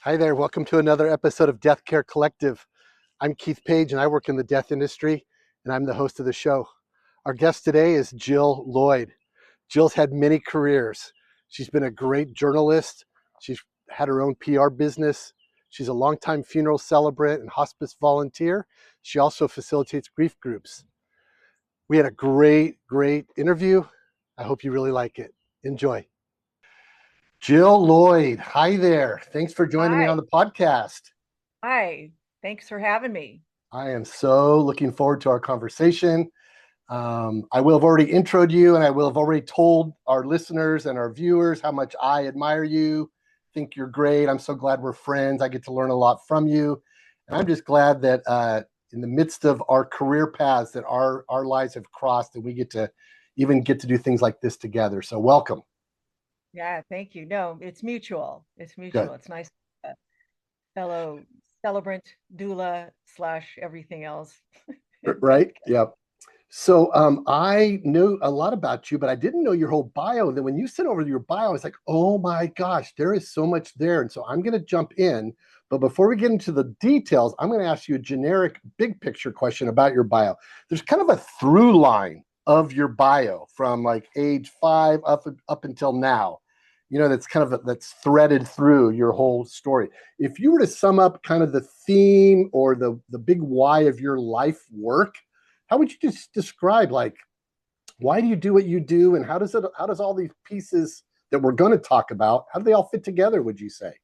Hi there. Welcome to another episode of Death Care Collective. I'm Keith Page and I work in the death industry and I'm the host of the show. Our guest today is Jill Lloyd. Jill's had many careers. She's been a great journalist. She's had her own PR business. She's a longtime funeral celebrant and hospice volunteer. She also facilitates grief groups. We had a great interview. I hope you really like it. Enjoy. Jill Lloyd, hi there. Thanks for joining me Hi. on the podcast. Hi. Thanks for having me. I am so looking forward to our conversation. I will have already introed you and I will have already told our listeners and our viewers how much I admire you, think you're great. I'm so glad we're friends. I get to learn a lot from you. And I'm just glad that in the midst of our career paths that our lives have crossed and we get to do things like this together. So welcome. Yeah, thank you. No, it's mutual. It's Good. mutual. It's nice. Fellow celebrant, doula slash everything else. Right? Yeah. So I knew a lot about you, but I didn't know your whole bio. And then when you sent over your bio, I was like, oh my gosh, there is so much there. And so I'm going to jump in. But before we get into the details, I'm going to ask you a generic big picture question about your bio. There's kind of a through line of your bio from like age 5 up until now. You know, that's kind of that's threaded through your whole story. If you were to sum up kind of the theme or the big why of your life work, how would you just describe, like, why do you do what you do, and how does all these pieces that we're going to talk about, how do they all fit together, would you say?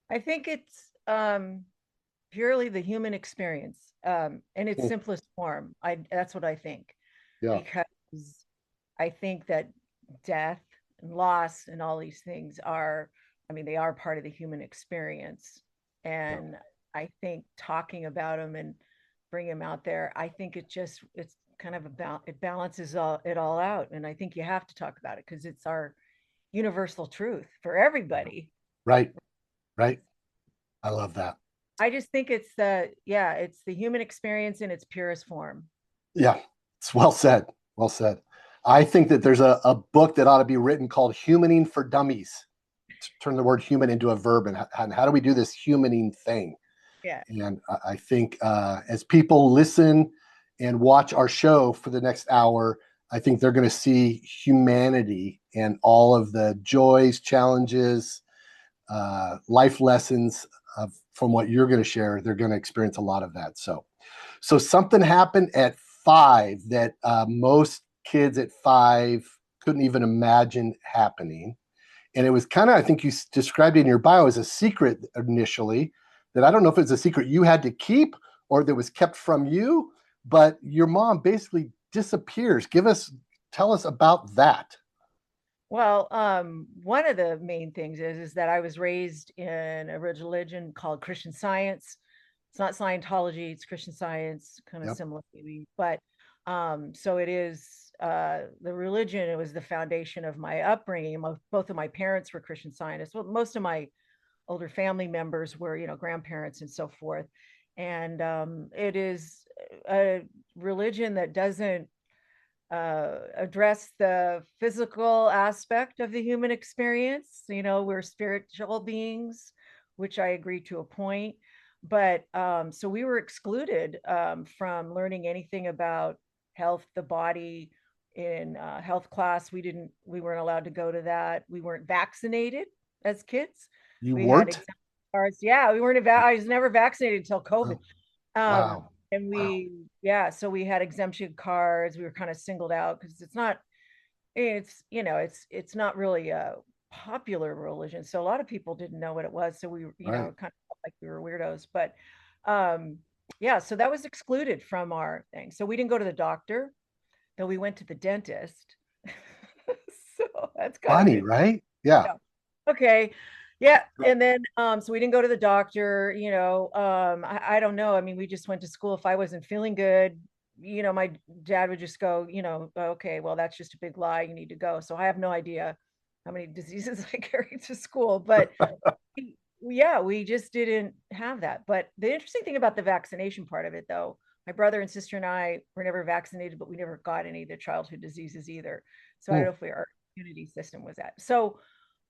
I think it's purely the human experience in its Hmm. simplest form. That's what I think, Yeah. because I think that death and loss and all these things are, I mean, they are part of the human experience. Yeah. And I think talking about them and bring them out there, I think it's kind of about, it balances it all out. And I think you have to talk about it because it's our universal truth for everybody. Right. Right. I love that. I just think it's yeah, it's the human experience in its purest form. Yeah. It's well said. Well said. I think that there's a book that ought to be written called Humaning for Dummies, to turn the word human into a verb, and how do we do this humaning thing. Yeah. And I think as people listen and watch our show for the next hour, I think they're going to see humanity and all of the joys, challenges, life lessons from what you're going to share. They're going to experience a lot of that. So something happened at 5 that most kids at 5 couldn't even imagine happening. And it was kind of, I think you described it in your bio as a secret initially, that I don't know if it's a secret you had to keep or that was kept from you, but your mom basically disappears. Tell us about that. Well, one of the main things is that I was raised in a religion called Christian Science. It's not Scientology, it's Christian Science, kind of Yep. similar maybe, but so it is the religion. It was the foundation of my upbringing. Both of my parents were Christian Scientists. Well, most of my older family members were, grandparents and so forth. And it is a religion that doesn't address the physical aspect of the human experience. We're spiritual beings, which I agree to a point. But so we were excluded from learning anything about health, the body in health class. We weren't allowed to go to that. We weren't vaccinated as kids. You We had weren't? exemption cards. Yeah, we weren't. I was never vaccinated until COVID. Oh, Um, wow. and Wow. yeah, so we had exemption cards. We were kind of singled out because it's not really a popular religion. So a lot of people didn't know what it was. So we, Right. kind of felt like we were weirdos. But um, yeah, so that was excluded from our thing. So we didn't go to the doctor, though we went to the dentist. So that's kind of Funny, it. right? Yeah. Yeah. Okay. Yeah. And then so we didn't go to the doctor, I don't know. I mean, we just went to school. If I wasn't feeling good, my dad would just go, okay, well, that's just a big lie. You need to go. So I have no idea how many diseases I carried to school, but yeah, we just didn't have that. But the interesting thing about the vaccination part of it, though, my brother and sister and I were never vaccinated, but we never got any of the childhood diseases either. So I don't Hmm. know if our immunity system was that. So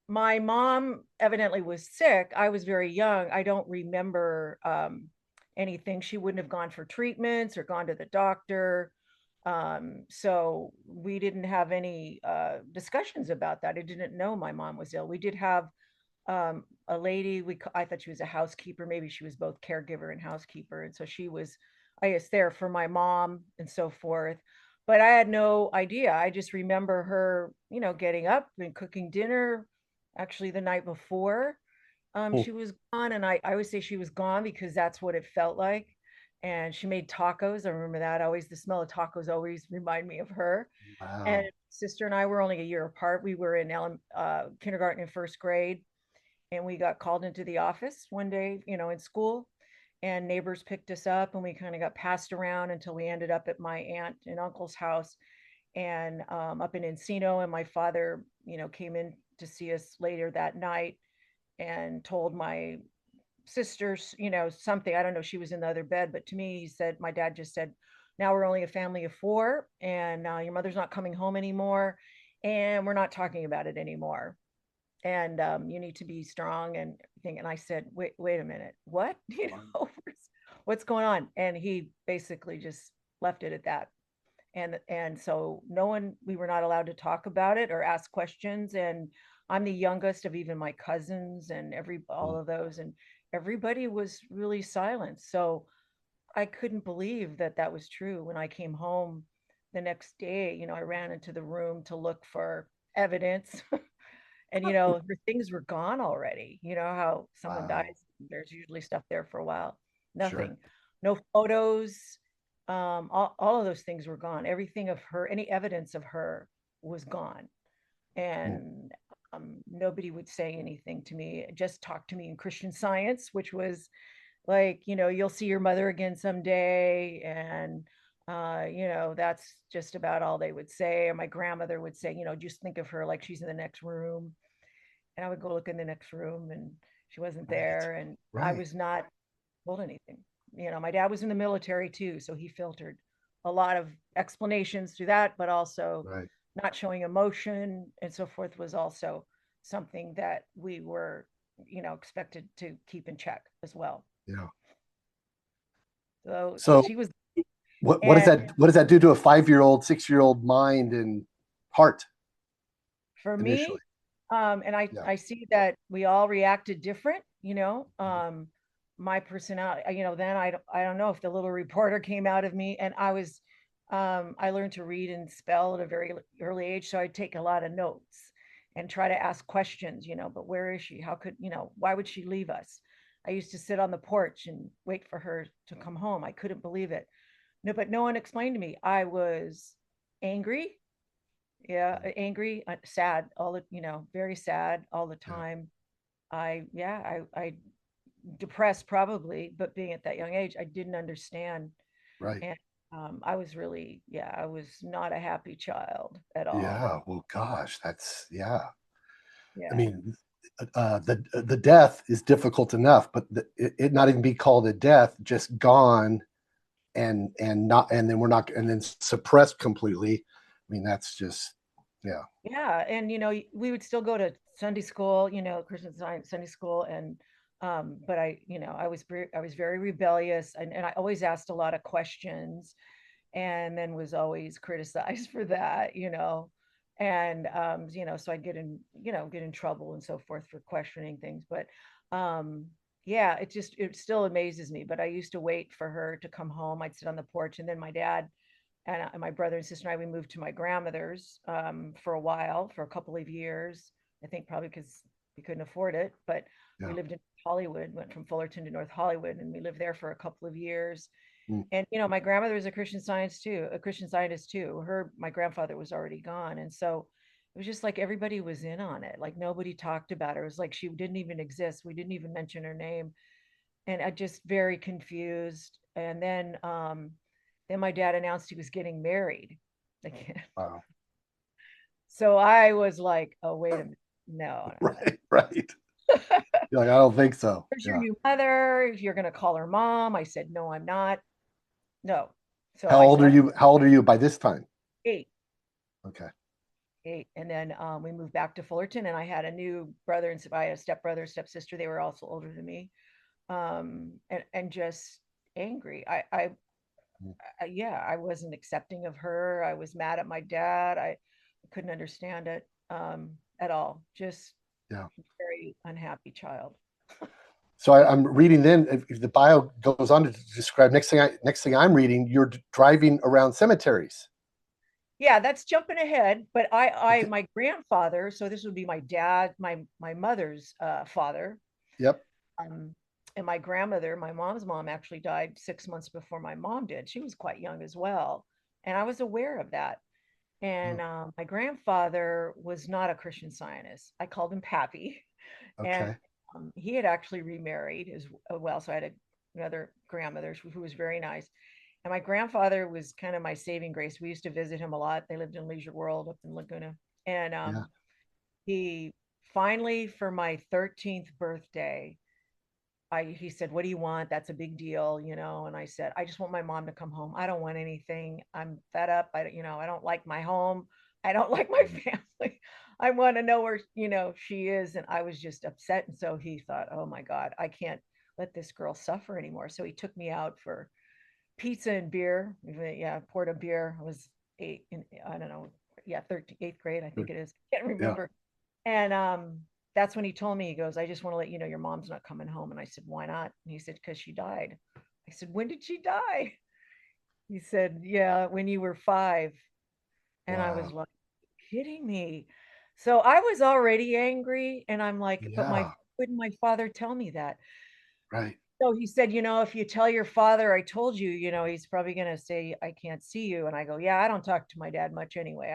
my mom evidently was sick. I was very young. I don't remember anything. She wouldn't have gone for treatments or gone to the doctor. So we didn't have any discussions about that. I didn't know my mom was ill. We did have a lady. I thought she was a housekeeper. Maybe she was both caregiver and housekeeper, and so she was, I guess, there for my mom and so forth. But I had no idea. I just remember her, getting up and cooking dinner. Actually, the night before, Hmm. she was gone, and I always say she was gone because that's what it felt like. And she made tacos. I remember that. Always the smell of tacos always remind me of her. And Wow. sister and I were only a year apart. We were in kindergarten and first grade, and we got called into the office one day, in school, and neighbors picked us up, and we kind of got passed around until we ended up at my aunt and uncle's house, and up in Encino. And my father, came in to see us later that night and told my sisters, something. I don't know. She was in the other bed, but to me, he said, my dad just said, now we're only a family of four, and your mother's not coming home anymore, and we're not talking about it anymore, and you need to be strong and think. And I said, wait a minute, what? What's going on? And he basically just left it at that. And so no one, we were not allowed to talk about it or ask questions. And I'm the youngest of even my cousins and all Hmm. of those, and everybody was really silent. So I couldn't believe that that was true. When I came home the next day, I ran into the room to look for evidence. And her things were gone already. You know how someone dies, Wow. there's usually stuff there for a while. Sure. Nothing. No photos. All of those things were gone. Everything of her, any evidence of her, was gone. Hmm. And nobody would say anything to me, just talk to me in Christian Science, which was like, you'll see your mother again someday. And that's just about all they would say. Or my grandmother would say, just think of her like she's in the next room. And I would go look in the next room, and she wasn't Right. there. And I Right. was not told anything. My dad was in the military too, so he filtered a lot of explanations through that, but also Right. not showing emotion and so forth was also something that we were, expected to keep in check as well. Yeah. So So she was, what does and that do to a 5-year-old, 6-year-old mind and heart for initially? me, and I Yeah. I see that we all reacted different. Mhm. My personality. Then I don't know if the little reporter came out of me, and I learned to read and spell at a very early age, so I'd take a lot of notes and try to ask questions. But where is she? How could why would she leave us? I used to sit on the porch and wait for her to come home. I couldn't believe it. No, but no one explained to me. I was angry, yeah, angry, sad, very sad all the Yeah. time. I depressed probably, but being at that young age, I didn't understand. Right. And I was really, yeah, I was not a happy child at all. Yeah. Well, gosh, that's yeah. I Yeah. mean, the death is difficult enough, but it not even be called a death, just gone and not and then we're not and then suppressed completely. I mean, that's just yeah. Yeah, and we would still go to Sunday school, Christian Science Sunday school, and but I was very rebellious, and I always asked a lot of questions, and then was always criticized for that, and so I'd get in trouble and so forth for questioning things. But yeah, it still amazes me. But I used to wait for her to come home. I'd sit on the porch, and then my dad and my brother and sister and I, we moved to my grandmother's for a while, for a couple of years. I think probably because we couldn't afford it, but we Yeah. lived in Hollywood, went from Fullerton to North Hollywood, and we lived there for a couple of years. Mm. And my grandmother was a Christian scientist too. My grandfather was already gone, and so it was just like everybody was in on it. Like nobody talked about her. It was like she didn't even exist. We didn't even mention her name, and I just very confused. And then my dad announced he was getting married again. Wow. So I was like, oh, wait a minute. No, no, no. Right. Right. You're like, I don't think so. Where's your Yeah. new mother? You're going to call her mom. I said, no, I'm not. No. So How I old said, are I'm you? How old are you by this time? 8. Okay. 8. And then we moved back to Fullerton, and I had a new brother, and I had a stepbrother, stepsister. They were also older than me, and just angry. Yeah, I wasn't accepting of her. I was mad at my dad. I couldn't understand it at all. Just Yeah. very unhappy child. So I'm reading then. If the bio goes on to describe next thing I'm reading, you're driving around cemeteries. Yeah, that's jumping ahead. But Okay. my grandfather. So this would be my dad, my mother's father, Yep. um, and my grandmother. My mom's mom actually died 6 months before my mom did. She was quite young as well, and I was aware of that. Oh, And my grandfather was not a Christian Zionist. I called him Pappy, and okay. he had actually remarried as well. So I had another grandmother who was very nice. And my grandfather was kind of my saving grace. We used to visit him a lot. They lived in Leisure World up in Laguna. And Yeah. he finally, for my 13th birthday, he said, "What do you want? That's a big deal, you know." And I said, "I just want my mom to come home. I don't want anything. I'm fed up. I don't like my home. I don't like my family. I want to know where, she is." And I was just upset. And so he thought, "Oh my God, I can't let this girl suffer anymore." So he took me out for pizza and beer. Yeah, poured a beer. I was eight, I don't know, yeah, 13th, eighth grade, I think it is. Can't Yeah. remember. And that's when he told me, he goes, "I just want to let you know your mom's not coming home." And I said, "Why not?" And he said, "Because she died." I said, "When did she die?" He said, "Yeah, when you were 5." And I was Wow. like, kidding me. So I was already angry. And I'm like, but Yeah. wouldn't my father tell me that? Right. So he said, "If you tell your father I told you, he's probably going to say I can't see you." And I go, "Yeah, I don't talk to my dad much anyway."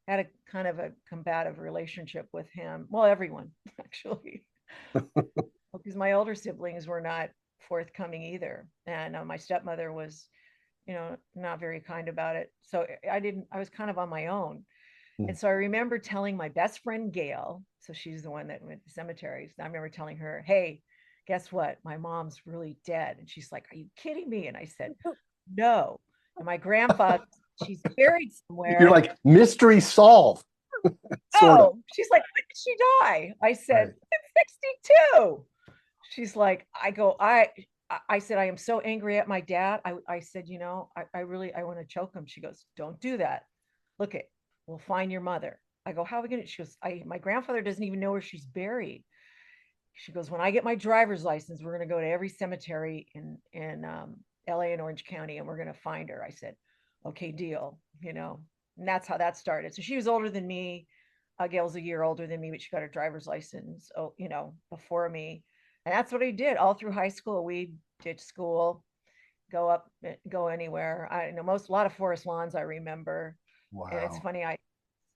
Had a kind of a combative relationship with him. Well, everyone actually, because my older siblings were not forthcoming either. And my stepmother was, not very kind about it. So I was kind of on my own. Mm. And so I remember telling my best friend Gail, so she's the one that went to cemeteries. I remember telling her, "Hey, guess what? My mom's really dead." And she's like, "Are you kidding me?" And I said, "No." And my grandfather, she's buried You're somewhere. like mystery solved, sort of. "Oh," she's like, "When did she die?" I said, Right. "At 62." She's like, I said, "I am so angry at my dad." I said, I really, I want to choke him." She goes, "Don't do that. Look it, we'll find your mother." I go, "How are we going to?" She goes, my grandfather doesn't even know where she's buried." She goes, "When I get my driver's license, we're going to go to every cemetery in LA and Orange County, and we're going to find her." I said, "Okay, deal." And that's how that started. So she was older than me. Gail's a year older than me, but she got her driver's license, before me. And that's what I did all through high school. We ditch school, go up, go anywhere. I know a lot of forest lawns I remember. And it's Wow. funny, I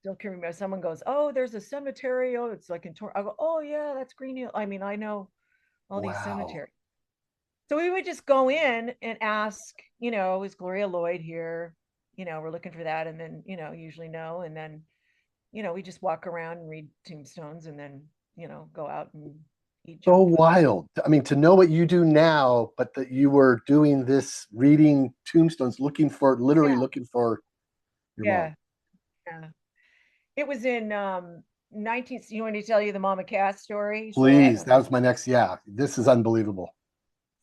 still can remember. Someone goes, "Oh, there's a cemetery. Oh, it's like in Tor." I go, "Oh yeah, that's Green Hill." I mean, I know all these Wow. cemeteries. So we would just go in and ask, "Is Gloria Lloyd here?" We're looking for that. And then, usually no. And then, we just walk around and read tombstones, and then, go out and eat So junk food. wild. I mean, to know what you do now, but that you were doing this, reading tombstones, literally Yeah. looking for your mom. Yeah. Yeah. It was in 19, you want me to tell you the Mama Cass story? Please. That was my next. Yeah. This is unbelievable.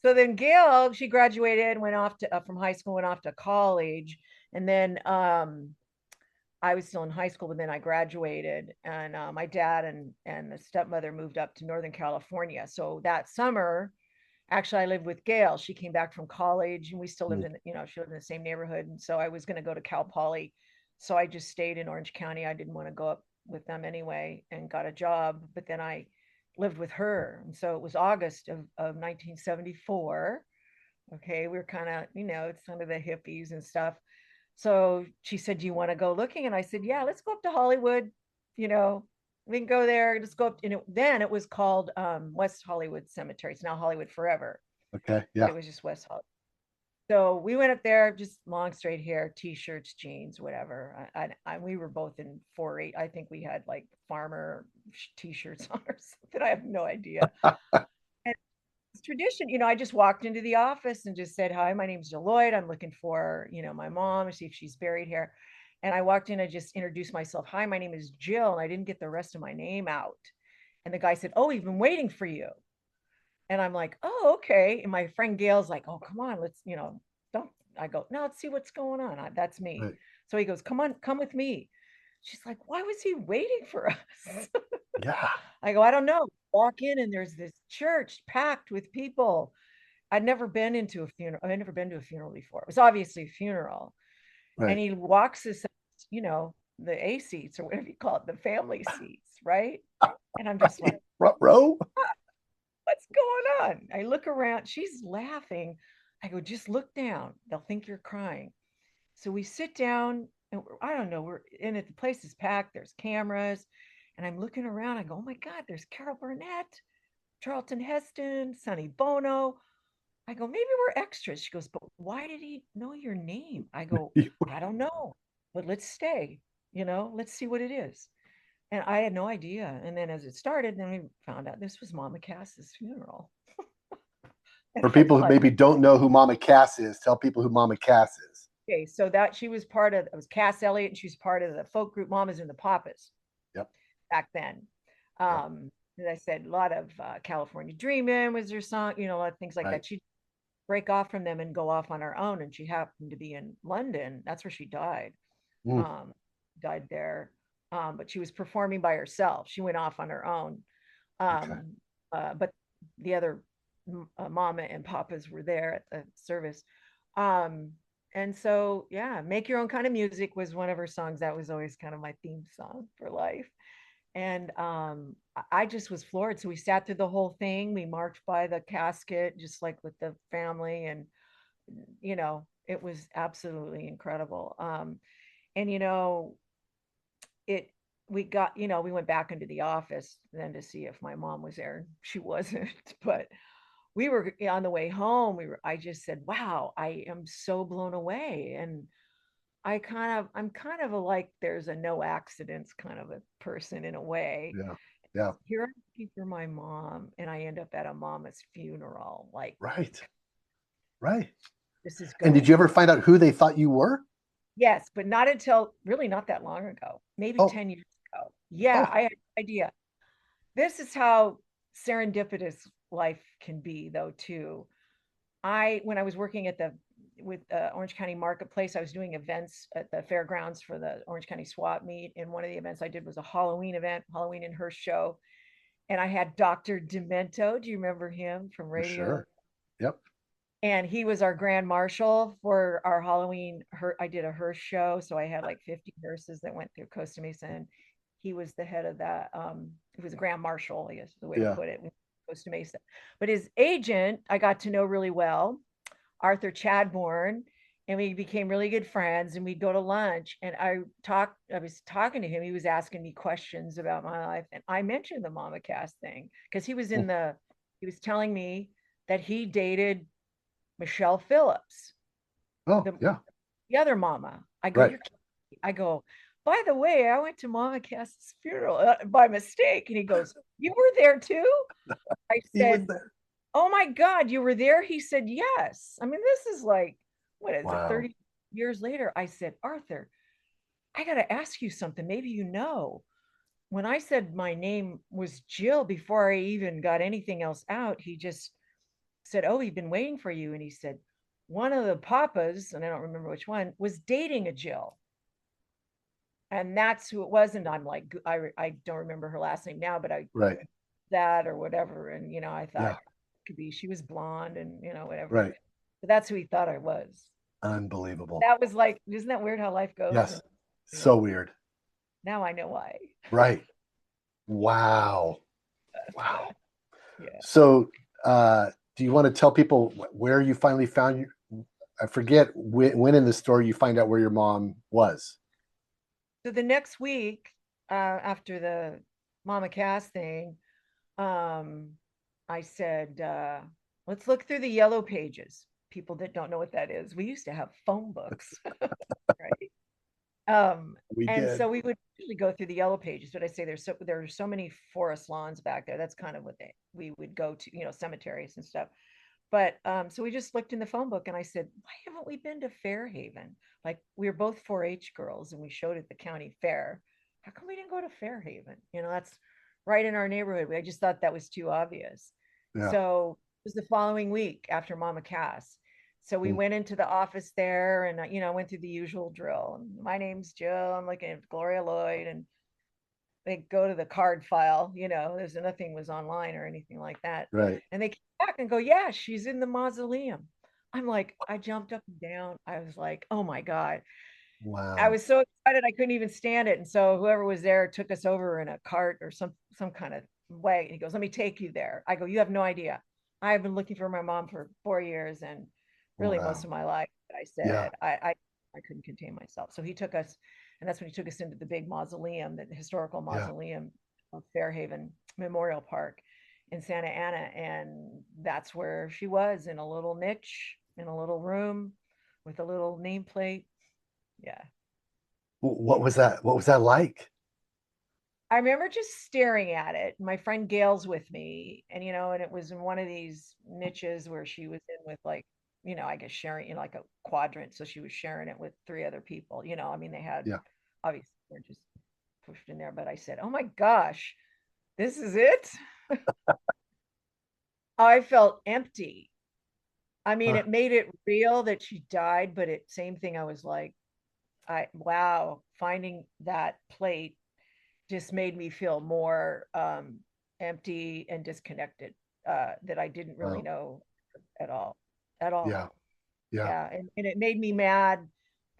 So then Gail, she graduated, went off to from high school, went off to college. And then I was still in high school, but then I graduated, and my dad and the stepmother moved up to Northern California. So that summer, actually, I lived with Gail. She came back from college, and we still lived Mm. in, she lived in the same neighborhood. And so I was going to go to Cal Poly. So I just stayed in Orange County. I didn't want to go up with them anyway, and got a job. But then I lived with her. And so it was August of 1974. Okay. We are kind of, it's kind of the hippies and stuff. So she said, "Do you want to go looking?" And I said, "Yeah, let's go up to Hollywood. You know, we can go there. Just go up." And then it was called West Hollywood Cemetery. It's now Hollywood Forever, Okay. but Yeah. it was just West Hollywood. So we went up there, just long straight hair, t-shirts, jeans, whatever. We were both in 4-8. I think we had like farmer t-shirts on or something. I have no idea. And it's tradition, I just walked into the office and just said, "Hi, my name's Lloyd. I'm looking for, my mom, see if she's buried here." And I walked in, I just introduced myself. Hi, my name is Jill. And I didn't get the rest of my name out. And the guy said, oh, we've been waiting for you. And I'm like, oh, okay. And my friend Gail's like, oh, come on, let's, don't. I go, no, let's see what's going on. That's me. Right. So he goes, come on, come with me. She's like, why was he waiting for us? Yeah. I go, I don't know. Walk in and there's this church packed with people. I'd never been into a funeral. I'd never been to a funeral before. It was obviously a funeral. And Right. he walks us, the A seats or whatever you call it, the family seats, right? And I'm just like, Front row. what's going on? I look around. She's laughing. I go, just look down. They'll think you're crying. So we sit down and I don't know, we're in it. The place is packed. There's cameras. And I'm looking around. I go, oh my God, there's Carol Burnett, Charlton Heston, Sonny Bono. I go, maybe we're extras. She goes, but why did he know your name? I go, I don't know, but let's stay, let's see what it is. And I had no idea. And then as it started, then we found out this was Mama Cass's funeral. And For I was people who like, maybe don't know who Mama Cass is, tell people who Mama Cass is. okay, so that she was part of, it was Cass Elliot, and she was part of the folk group Mamas and the Papas Yep. back then. Yep. As I said, a lot of California Dreamin' was her song, a lot of things like Right. that. She'd break off from them and go off on her own. And she happened to be in London. That's where she died. Mm, Um, Died there. But she was performing by herself. She went off on her own. okay. But the other mama and papas were there at the service. Um, and so, yeah, Make Your Own Kind of Music was one of her songs. That was always kind of my theme song for life. And I just was floored. So we sat through the whole thing. We marched by the casket, just like with the family. And, it was absolutely incredible. And, it, we got, we went back into the office then to see if my mom was there. She wasn't, but we were on the way home. I just said, wow, I am so blown away. And I'm kind of a like, there's a no accidents kind of a person in a way. Yeah. Yeah. Here I'm looking for my mom, and I end up at a mama's funeral. Like, Right. Right. this is And did going. you ever find out who they thought you were? Yes, but not until really not that long ago, maybe Oh, 10 years ago. Yeah, oh, I had no idea. This is how serendipitous life can be, though, too. When I was working at the with Orange County Marketplace, I was doing events at the fairgrounds for the Orange County Swap Meet, and one of the events I did was a Halloween event, Halloween in her show, and I had Dr. Demento. Do you remember him from for radio? sure. Yep. And he was our grand marshal for our Halloween. I did a hearse show, so I had like 50 hearses that went through Costa Mesa. And he was the head of that. He was a grand marshal, I guess is the way to Yeah. put it, Costa Mesa. But his agent, I got to know really well, Arthur Chadbourne, and we became really good friends. And we'd go to lunch, and I was talking to him. He was asking me questions about my life, and I mentioned the Mama Cass thing because Mm. he was telling me that he dated Michelle Phillips, Oh, the yeah. the other mama. I go, Right. you're kidding. I go, by the way, I went to Mama Cass's funeral by mistake. And he goes, you were there too? I He was said, there. oh my God, you were there? He said, yes. I mean, this is like, what is it, Wow. 30 years later? I said, Arthur, I got to ask you something. Maybe you know. When I said my name was Jill before I even got anything else out, he just said, oh, he'd been waiting for you. And he said, one of the papas, and I don't remember which one, was dating a Jill. And that's who it was. And I'm like, I don't remember her last name now, but I Right. that or whatever. And, I thought Yeah. it could be, she was blonde and, whatever. Right. But that's who he thought I was. Unbelievable. That was like, isn't that weird how life goes? Yes. And So weird. now I know why. Right. Wow. Wow. Yeah. So, do you want to tell people where you finally found your, I forget when in the story you find out where your mom was. So the next week, after the Mama Cass thing, um, I said, let's look through the yellow pages. People that don't know what that is. We used to have phone books, right? We And did. so we would usually go through the yellow pages, but I say there are so many forest lawns back there. That's kind of what we would go to, cemeteries and stuff. But so we just looked in the phone book and I said, why haven't we been to Fairhaven? Like we were both 4-H girls and we showed at the county fair. How come we didn't go to Fairhaven? That's right in our neighborhood. I just thought that was too obvious. Yeah. So it was the following week after Mama Cass. So we Mm. went into the office there and, went through the usual drill. My name's Jill. I'm looking at Gloria Lloyd, and they go to the card file, there's nothing was online or anything like that. Right. And they came back and go, yeah, she's in the mausoleum. I'm like, I jumped up and down. I was like, oh my God. I Wow. was so excited I couldn't even stand it. And so whoever was there took us over in a cart or some kind of way. And he goes, let me take you there. I go, you have no idea. I've been looking for my mom for 4 years and really most Wow. of my life. I Yeah. said, I couldn't contain myself. So he took us, and that's when he took us into the big mausoleum, the historical Yeah. mausoleum of Fairhaven Memorial Park in Santa Ana. And that's where she was, in a little niche, in a little room with a little nameplate. Yeah. What was that? What was that like? I remember just staring at it. My friend Gail's with me, and and it was in one of these niches where she was in with, like, I guess sharing, like a quadrant. So she was sharing it with three other people. I mean, they had, Yeah. obviously they're just pushed in there. But I said, "Oh my gosh, this is it." I felt empty. I mean, Huh. it made it real that she died, but it same thing. I was like, wow, finding that plate just made me feel more empty and disconnected, that I didn't really Wow. know at all, at all. Yeah. Yeah. Yeah, and it made me mad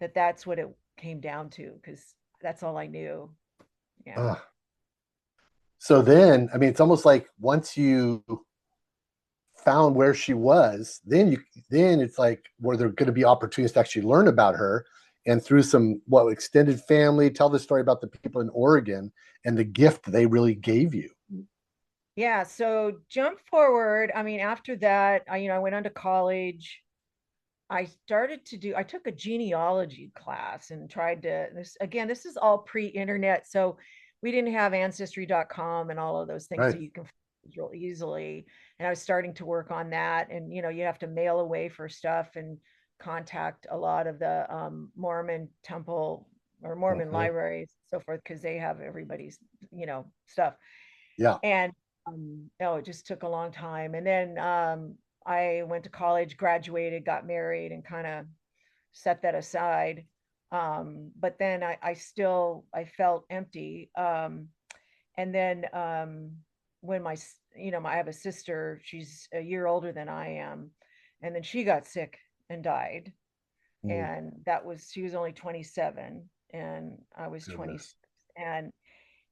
that that's what it came down to, because that's all I knew. Yeah, Uh, so then, I mean, it's almost like once you found where she was, then it's like were there going to be opportunities to actually learn about her and through some extended family, tell the story about the people in Oregon and the gift they really gave you. yeah. So jump forward. I mean, after that, I went on to college. I took a genealogy class and tried to, this again, this is all pre-internet. So we didn't have ancestry.com and all of those things. So Right. you can find it real easily. And I was starting to work on that. And, you have to mail away for stuff and contact a lot of the Mormon temple or Mormon Hmm. libraries, so forth, because they have everybody's, stuff. Yeah. And oh, it just took a long time. And then I went to college, graduated, got married, and kind of set that aside. But then I felt empty. And then when I have a sister, she's a year older than I am, and then she got sick and died. Mm, And she was only 27 and I was 26. goodness. And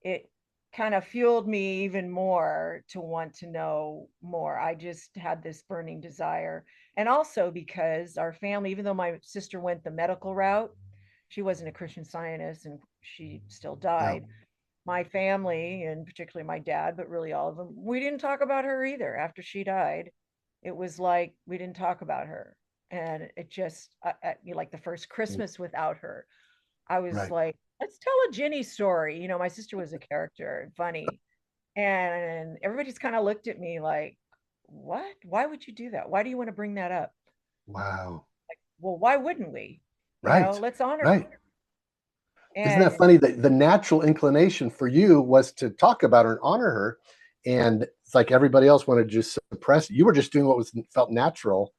it kind of fueled me even more to want to know more. I just had this burning desire. And also because our family, even though my sister went the medical route, she wasn't a Christian Scientist and she still Yeah. died. My family, and particularly my dad, but really all of them, we didn't talk about her either after she died. It was like we didn't talk about her. And it just, like the first Mm, Christmas without her, I was right. like, let's tell a Ginny story. My sister was a character and funny. And everybody's kind of looked at me like, what? Why would you do that? Why do you want to bring that up? Wow. Well, why wouldn't we? Right. Let's honor Right. her. Isn't that And funny that the natural inclination for you was to talk about her and honor her? And it's like everybody else wanted to just suppress. You were just doing what was felt natural.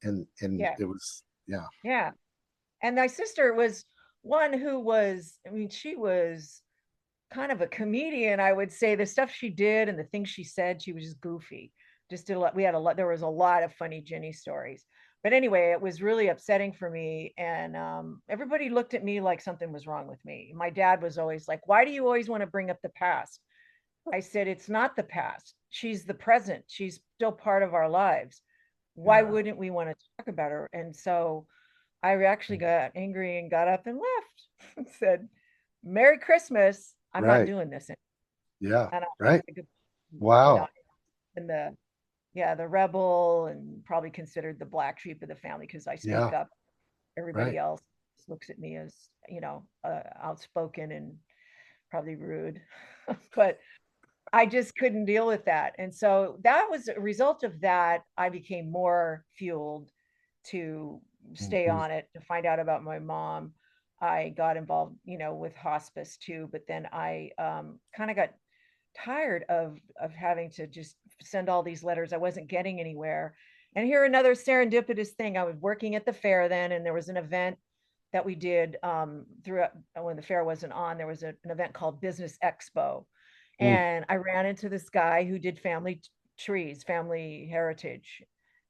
And yeah, it was, yeah. yeah. And my sister was one who was, I mean, she was kind of a comedian, I would say. The stuff she did and the things she said, she was just goofy. Just did a lot. We had a lot. There was a lot of funny Ginny stories. But anyway, it was really upsetting for me, and everybody looked at me like something was wrong with me. My dad was always like, "Why do you always want to bring up the past?" I said, "It's not the past. She's the present. She's still part of our lives. Why Yeah. wouldn't we want to talk about her?" And so I actually got angry and got up and left and said, Merry Christmas. I'm not Right. doing this. Yeah. And Right. I could Wow. not in the rebel, and probably considered the black sheep of the family because I speak Yeah. up. Everybody Right. else looks at me as, outspoken and probably rude. But I just couldn't deal with that. And so that was a result of that. I became more fueled to stay Mhm. on it, to find out about my mom. I got involved, with hospice too, but then I kind of got tired of having to just send all these letters. I wasn't getting anywhere. And here another serendipitous thing. I was working at the fair then, and there was an event that we did throughout when the fair wasn't on. There was an event called Business Expo, Mm. and I ran into this guy who did family trees, family heritage,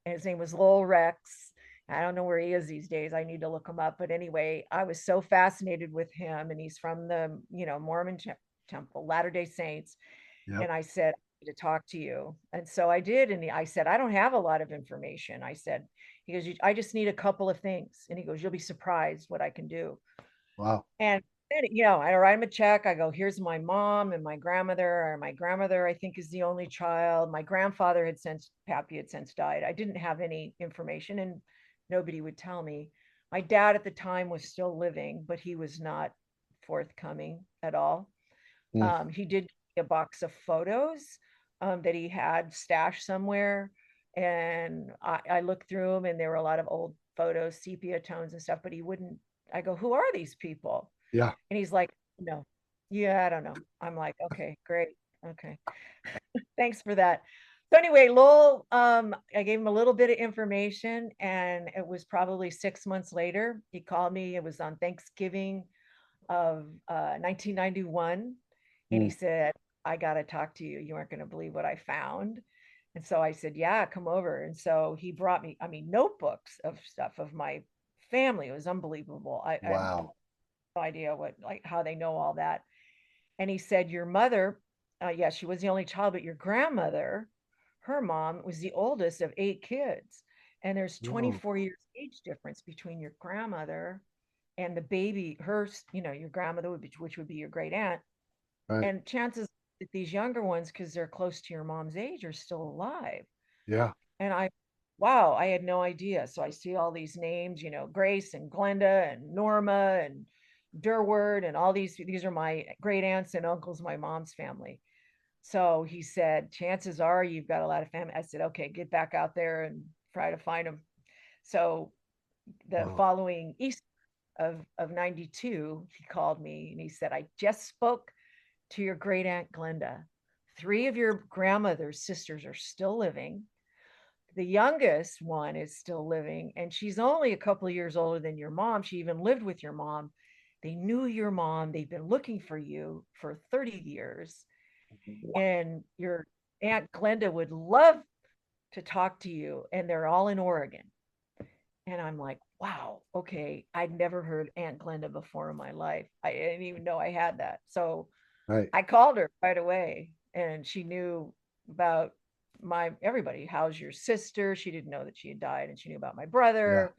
and his name was Lowell Rex. I don't know where he is these days. I need to look him up. But anyway, I was so fascinated with him, and he's from the Mormon temple, Latter Day Saints. Yep. And I said, I need to talk to you. And so I did. And I said, I don't have a lot of information. I said, he goes, I just need a couple of things. And he goes, you'll be surprised what I can do. Wow. And then, I write him a check. I go, here's my mom and my grandmother, or my grandmother, I think, is the only child. My grandfather Pappy had since died. I didn't have any information, and nobody would tell me. My dad at the time was still living, but he was not forthcoming at all. Mm. He did a box of photos that he had stashed somewhere. And I looked through them, and there were a lot of old photos, sepia tones and stuff, but he wouldn't. I go, who are these people? Yeah. And he's like, no, yeah, I don't know. I'm like, okay, great. Okay. Thanks for that. So anyway, Lowell, I gave him a little bit of information, and it was probably 6 months later. He called me. It was on Thanksgiving of 1991. And he Mm. said, I got to talk to you. You aren't going to believe what I found. And so I said, yeah, come over. And so he brought me, I mean, notebooks of stuff of my family. It was unbelievable. I have Wow. no idea how they know all that. And he said, your mother, yeah, she was the only child, but your grandmother, her mom, was the oldest of 8 kids. And there's Whoa. 24 years age difference between your grandmother and the baby, your grandmother which would be your great aunt. Right. And chances that these younger ones, because they're close to your mom's age, are still alive. Yeah. And wow, I had no idea. So I see all these names, Grace and Glenda and Norma and Durward and all these are my great aunts and uncles, my mom's family. So he said, chances are you've got a lot of family. I said, okay, get back out there and try to find them. So the Wow. following Easter of 92, he called me and he said, I just spoke to your great aunt Glenda. 3 of your grandmother's sisters are still living. The youngest one is still living, and she's only a couple of years older than your mom. She even lived with your mom. They knew your mom. They've been looking for you for 30 years. Wow. And your aunt Glenda would love to talk to you, and they're all in Oregon. And I'm like, wow, okay. I'd never heard Aunt Glenda before in my life. I didn't even know I had that. So Right. I called her right away, and she knew about my everybody. How's your sister? She didn't know that she had died, and she knew about my Yeah. brother,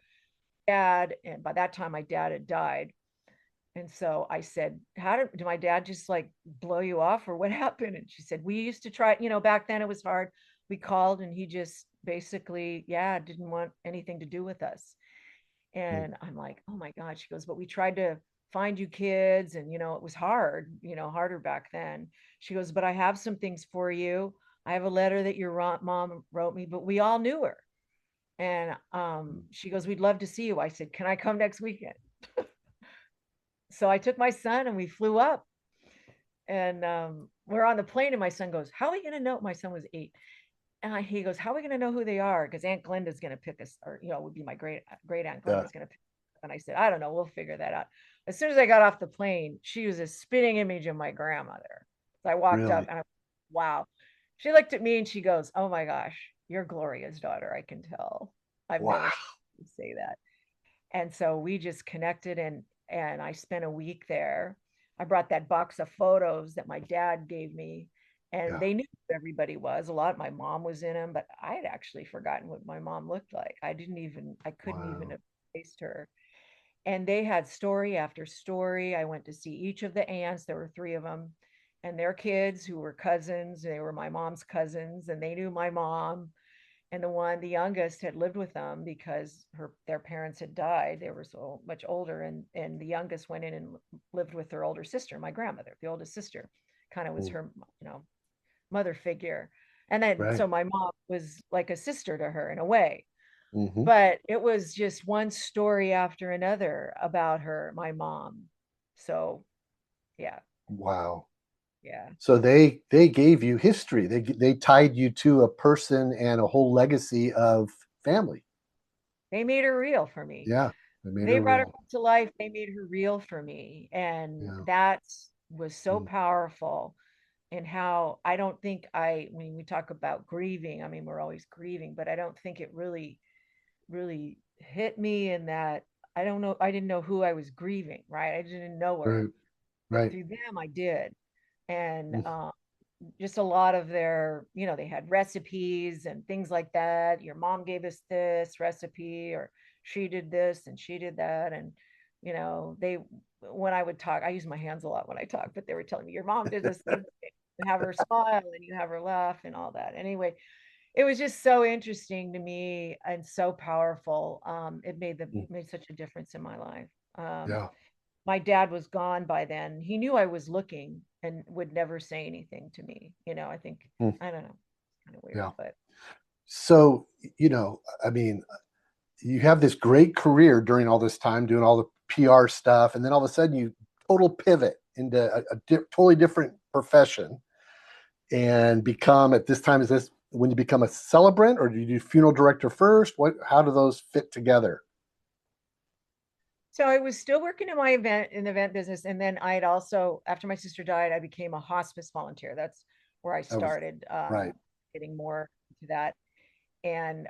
dad. And by that time, my dad had died. And so I said, how did my dad just like blow you off, or what happened? And she said, we used to try, back then it was hard. We called, and he just basically, yeah, didn't want anything to do with us. Mm. And I'm like, oh my God. She goes, but we tried to find you kids, and it was hard, harder back then. She goes, but I have some things for you. I have a letter that your mom wrote me, but we all knew her. And she goes, we'd love to see you. I said, can I come next weekend? So I took my son, and we flew up, and we're on the plane, and my son goes, how are we going to know? My son was 8. And he goes, how are we going to know who they are? Because Aunt Glenda's going to pick us, or, would be my great Aunt Yeah. Glenda's going to pick. And I said, I don't know. We'll figure that out. As soon as I got off the plane, she was a spitting image of my grandmother. So I walked up, Really. and wow. She looked at me, and she goes, oh my gosh, you're Gloria's daughter. I can tell. I've Wow. never seen you say that. And so we just connected, and I spent a week there. I brought that box of photos that my dad gave me, and Yeah. they knew who everybody was. A lot, my mom was in them, but I had actually forgotten what my mom looked like. I couldn't even Wow. have placed her. And they had story after story. I went to see each of the aunts. There were 3 of them, and their kids who were cousins. They were my mom's cousins, and they knew my mom. And the youngest had lived with them because their parents had died. They were so much older, and the youngest went in and lived with their older sister, my grandmother, the oldest sister. Kind of was Mm. her, you know mother figure. And then Right. so my mom was like a sister to her in a way. Hmm. But it was just one story after another about her, my mom. So yeah, Wow. yeah. So they gave you history. They tied you to a person and a whole legacy of family. They made her real for me. Yeah, they made They her brought her real. back to life. They made her real for me. And Yeah. that was so Mm, powerful. And how I don't think when we talk about grieving, I mean, we're always grieving, but I don't think it really hit me in that I don't know, I didn't know who I was grieving, right? I didn't know her, right. but Right. through them I did. And Mm, just a lot of their, they had recipes and things like that. Your mom gave us this recipe, or she did this and she did that. And, they, when I would talk, I use my hands a lot when I talk, but they were telling me your mom did this thing. You have her smile and you have her laugh and all that. Anyway, it was just so interesting to me and so powerful. It mm, made such a difference in my life. Um, yeah. my dad was gone by then. He knew I was looking and would never say anything to me. I think, Mm, I don't know, kind of weird, yeah. but So, I mean, you have this great career during all this time doing all the PR stuff, and then all of a sudden you total pivot into totally different profession and become at this time, is this when you become a celebrant, or do you do funeral director first? How do those fit together? so I was still working in my event business. And then I'd also, after my sister died, I became a hospice volunteer. That's where I That was started right. getting more into that. And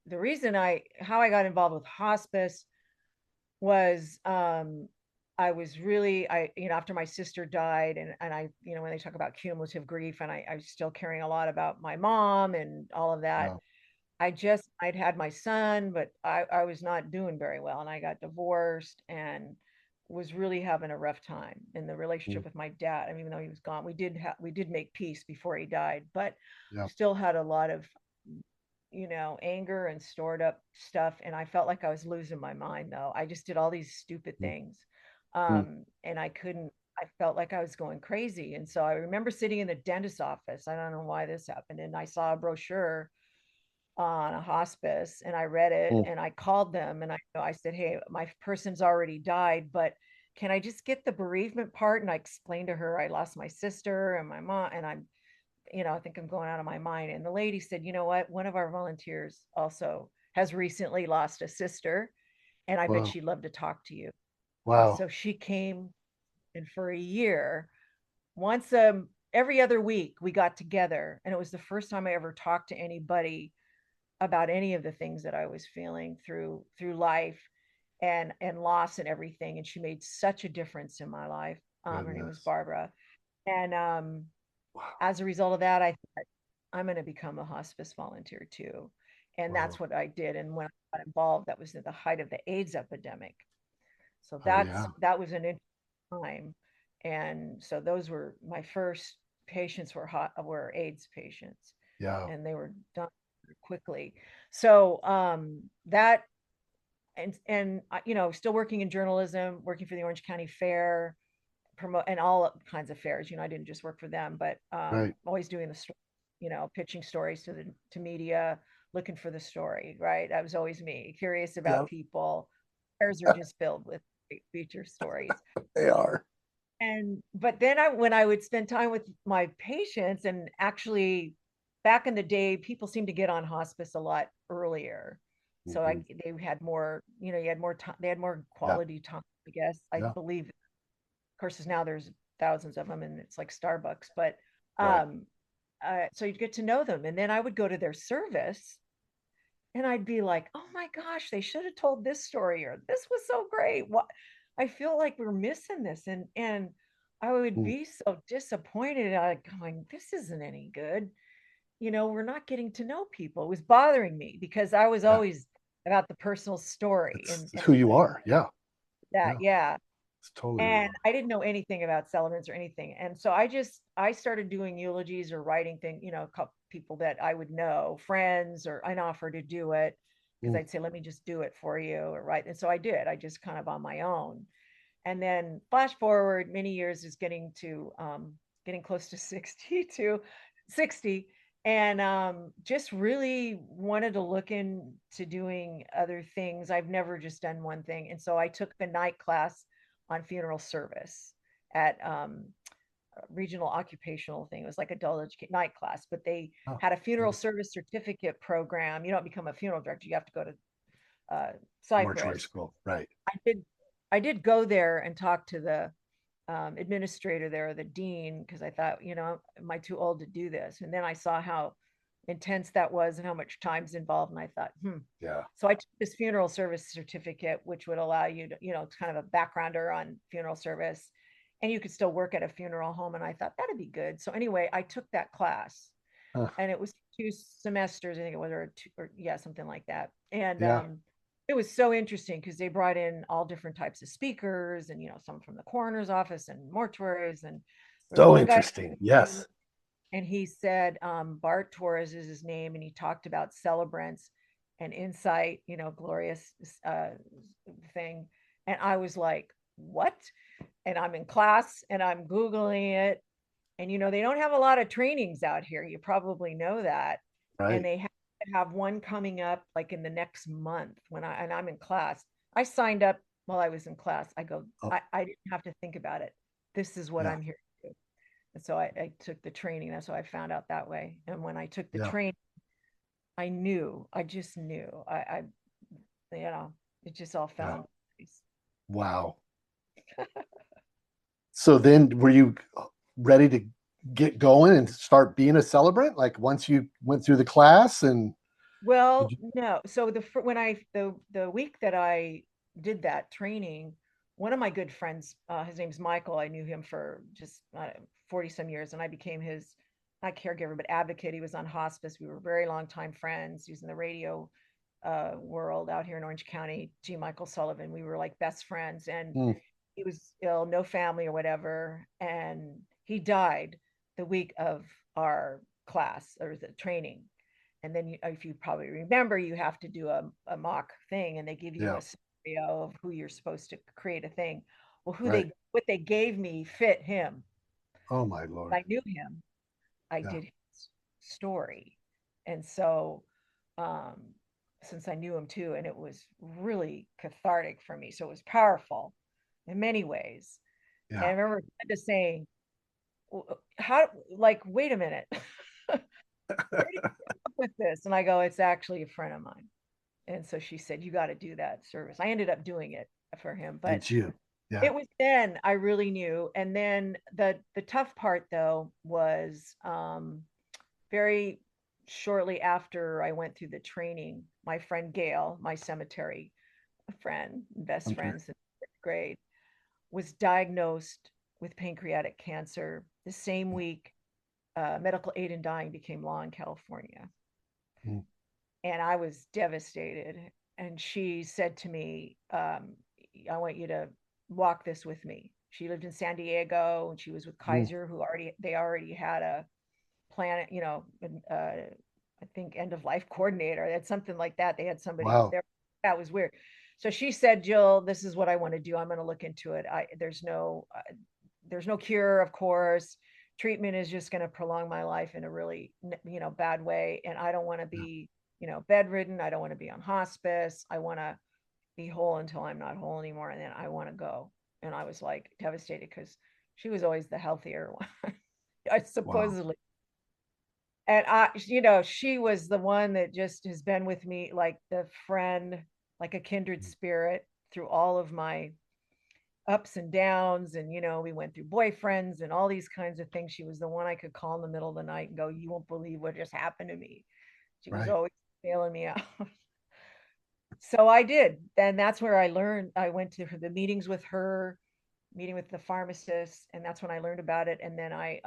the reason how I got involved with hospice was I was really after my sister died, and I when they talk about cumulative grief, and I was still caring a lot about my mom and all of that. Yeah. I'd had my son, but I was not doing very well, and I got divorced and was really having a rough time in the Mm, relationship with my dad. I mean, even though he was gone, we did make peace before he died, but yeah. still had a lot of anger and stored up stuff. And I felt like I was losing my mind, though. I just did all these stupid Mm, things. mm, And I felt like I was going crazy. And so I remember sitting in the dentist's office. I don't know why this happened. And I saw a brochure on a hospice, and I read it, mm. and I called them, and I said, hey, my person's already died, but can I just get the bereavement part? And I explained to her I lost my sister and my mom, and I think I'm going out of my mind. And the lady said, you know what? One of our volunteers also has recently lost a sister, and I bet Wow. she'd love to talk to you. And Wow. so she came, and for a year, once every other week we got together, and it was the first time I ever talked to anybody about any of the things that I was feeling through life and loss and everything. And she made such a difference in my life. Her name was Goodness. Barbara. And Wow. as a result of that, I thought I'm going to become a hospice volunteer too. And that's Wow. what I did. And when I got involved, that was at the height of the AIDS epidemic. So Oh yeah. that was an interesting time. And so those were my first patients were AIDS patients, Yeah. and they were done quickly. So that and still working in journalism, working for the Orange County Fair, promote and all kinds of fairs. I didn't just work for them, but Right. always doing the story, pitching stories to media, looking for the story. Right, that was always me, curious about Yeah. people. Fairs are just filled with feature stories. They are. And but then when I would spend time with my patients, and actually back in the day, people seemed to get on hospice a lot earlier. So Hmm. they had more, you had more time, they had more Yeah. quality time, I guess. I Yeah. believe, of course, now there's thousands of them, and it's like Starbucks, but Right. um so you'd get to know them. And then I would go to their service, and I'd be like, oh my gosh, they should have told this story, or this was so great. What, I feel like we're missing this. And I would Mm, be so disappointed, going, this isn't any good. We're not getting to know people. It was bothering me because I was yeah. always about the personal story It's and who you everything are. Yeah. that, Yeah. yeah. It's totally you And are. I didn't know anything about celebrants or anything. And so I started doing eulogies or writing things, a couple people that I would know, friends, or I'd offer to do it because Mm, I'd say, let me just do it for you. Or right. And so I did. I just kind of on my own. And then flash forward many years is getting to getting close to 60 to 60, and just really wanted to look into doing other things. I've never just done one thing. And so I took a night class on funeral service at regional occupational thing. It was like adult education night class, but they Oh, had a funeral nice. service certificate program. You don't become a funeral director, you have to go to Mortuary Cyprus. school. Right. I did go there and talk to the administrator there, the dean, because I thought, am I too old to do this? And then I saw how intense that was and how much time's involved. And I thought, Yeah. So I took this funeral service certificate, which would allow you to, it's kind of a backgrounder on funeral service. And you could still work at a funeral home. And I thought that'd be good. So anyway, I took that class, Huh. and it was 2 semesters, I think it was, or yeah, something like that. And Yeah. it was so interesting because they brought in all different types of speakers, and some from the coroner's office and mortuaries. And there was So one guy, interesting. Yes. and he said, Bart Torres is his name, and he talked about celebrants and insight, glorious uh, thing. And I was like, what? And I'm in class and I'm Googling it. And, they don't have a lot of trainings out here. You probably know that. And Right. they have one coming up like in the next month and I'm in class. I signed up while I was in class. I go, Oh, I didn't have to think about it. This is what yeah. I'm here to do. And so I took the training. That's how I found out that way. And when I took the Yeah. training, I just knew. You know, it just all fell Yeah. into place. Wow. So then were you ready to get going and start being a celebrant? Like once you went through the class and did Well, you? no. So when the week that I did that training, one of my good friends, his name's Michael. I knew him for just 40 some years, and I became his not caregiver but advocate. He was on hospice. We were very long time friends. He was in the radio world out here in Orange County. G. Michael Sullivan. We were like best friends, and Hmm, he was ill, no family or whatever, and he died the week of our class or the training. And then if you probably remember, you have to do a mock thing, and they give you yeah. a scenario of who you're supposed to create a thing. Well, Right. what they gave me fit him. Oh my Lord. I knew him. I Yeah. did his story. And so um since I knew him too, and it was really cathartic for me. So it was powerful in many ways. And I Yeah. remember just saying, how, like, wait a minute. Where did you come up with this? And I go, it's actually a friend of mine. And so she said, you got to do that service. I ended up doing it for him, but Did you? Yeah. it was then I really knew. And then the tough part though was very shortly after I went through the training, my friend Gail, my cemetery friend, best Okay. friends in fifth grade, was diagnosed with pancreatic cancer the same week medical aid in dying became law in California. Mm, And I was devastated. And she said to me, I want you to walk this with me. She lived in San Diego, and she was with mm. Kaiser, they already had a plan, I think end of life coordinator. They had something like that. They had somebody Wow. there. That was weird. So she said, Jill, this is what I want to do. I'm going to look into it. There's no cure, of course. Treatment is just going to prolong my life in a really, bad way. And I don't want to Yeah. be, bedridden. I don't want to be on hospice. I want to be whole until I'm not whole anymore. And then I want to go. And I was like devastated because she was always the healthier one. I Wow. supposedly. And she was the one that just has been with me like the friend, like a kindred Mm, spirit through all of my ups and downs. And we went through boyfriends and all these kinds of things. She was the one I could call in the middle of the night and go, you won't believe what just happened to me. She was right. always bailing me out. So I did. And that's where I learned. I went to the meetings with her, meeting with the pharmacist, and that's when I learned about it. And then I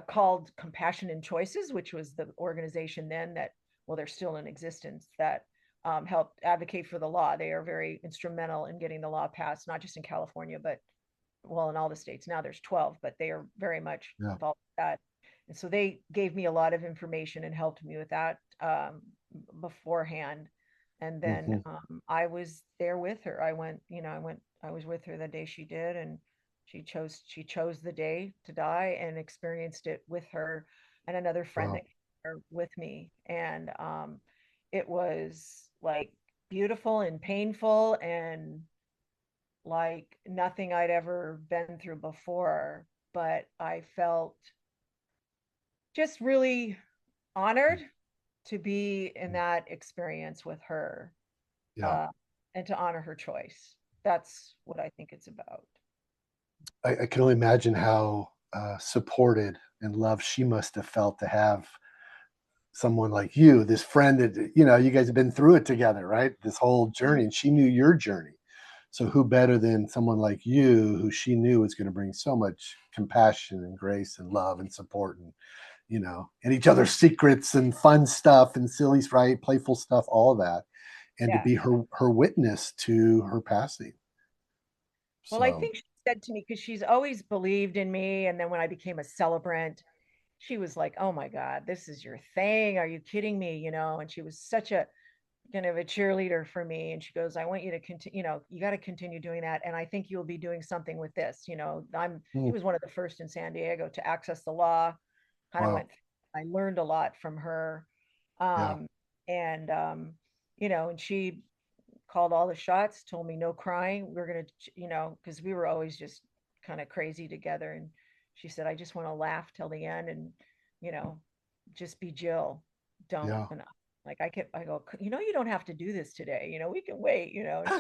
called Compassion and Choices, which was the organization then that, well, they're still in existence, that helped advocate for the law. They are very instrumental in getting the law passed, not just in California, but well, in all the states. Now there's 12, but they are very much Yeah. involved with that. And so they gave me a lot of information and helped me with that beforehand. And then Hmm. I was there with her. I was with her the day she did, and She chose the day to die and experienced it with her and another friend Wow. that came there with me. And it was like beautiful and painful and like nothing I'd ever been through before. But I felt just really honored to be in that experience with her, Yeah. uh, and to honor her choice. That's what I think it's about. I can only imagine how supported and loved she must have felt to have someone like you, this friend that, you guys have been through it together, right? This whole journey, and she knew your journey. So who better than someone like you, who she knew was going to bring so much compassion and grace and love and support, and each other's secrets and fun stuff and silly, right, playful stuff, all of that, and to Yeah. be her witness to her passing. Well, I So think she said to me, because she's always believed in me. And then when I became a celebrant, she was like, "Oh my God, this is your thing. Are you kidding me?" And she was such a kind of a cheerleader for me. And she goes, "I want you to continue, you got to continue doing that. And I think you'll be doing something with this. She mm, was one of the first in San Diego to access the law. Kind of wow. went, I learned a lot from her. Yeah. Um, and, and she called all the shots, told me no crying. We're going to, because we were always just kind of crazy together. And she said, "I just want to laugh till the end and, you know, just be Jill. Don't." Yeah. And I go, "You don't have to do this today. We can wait. And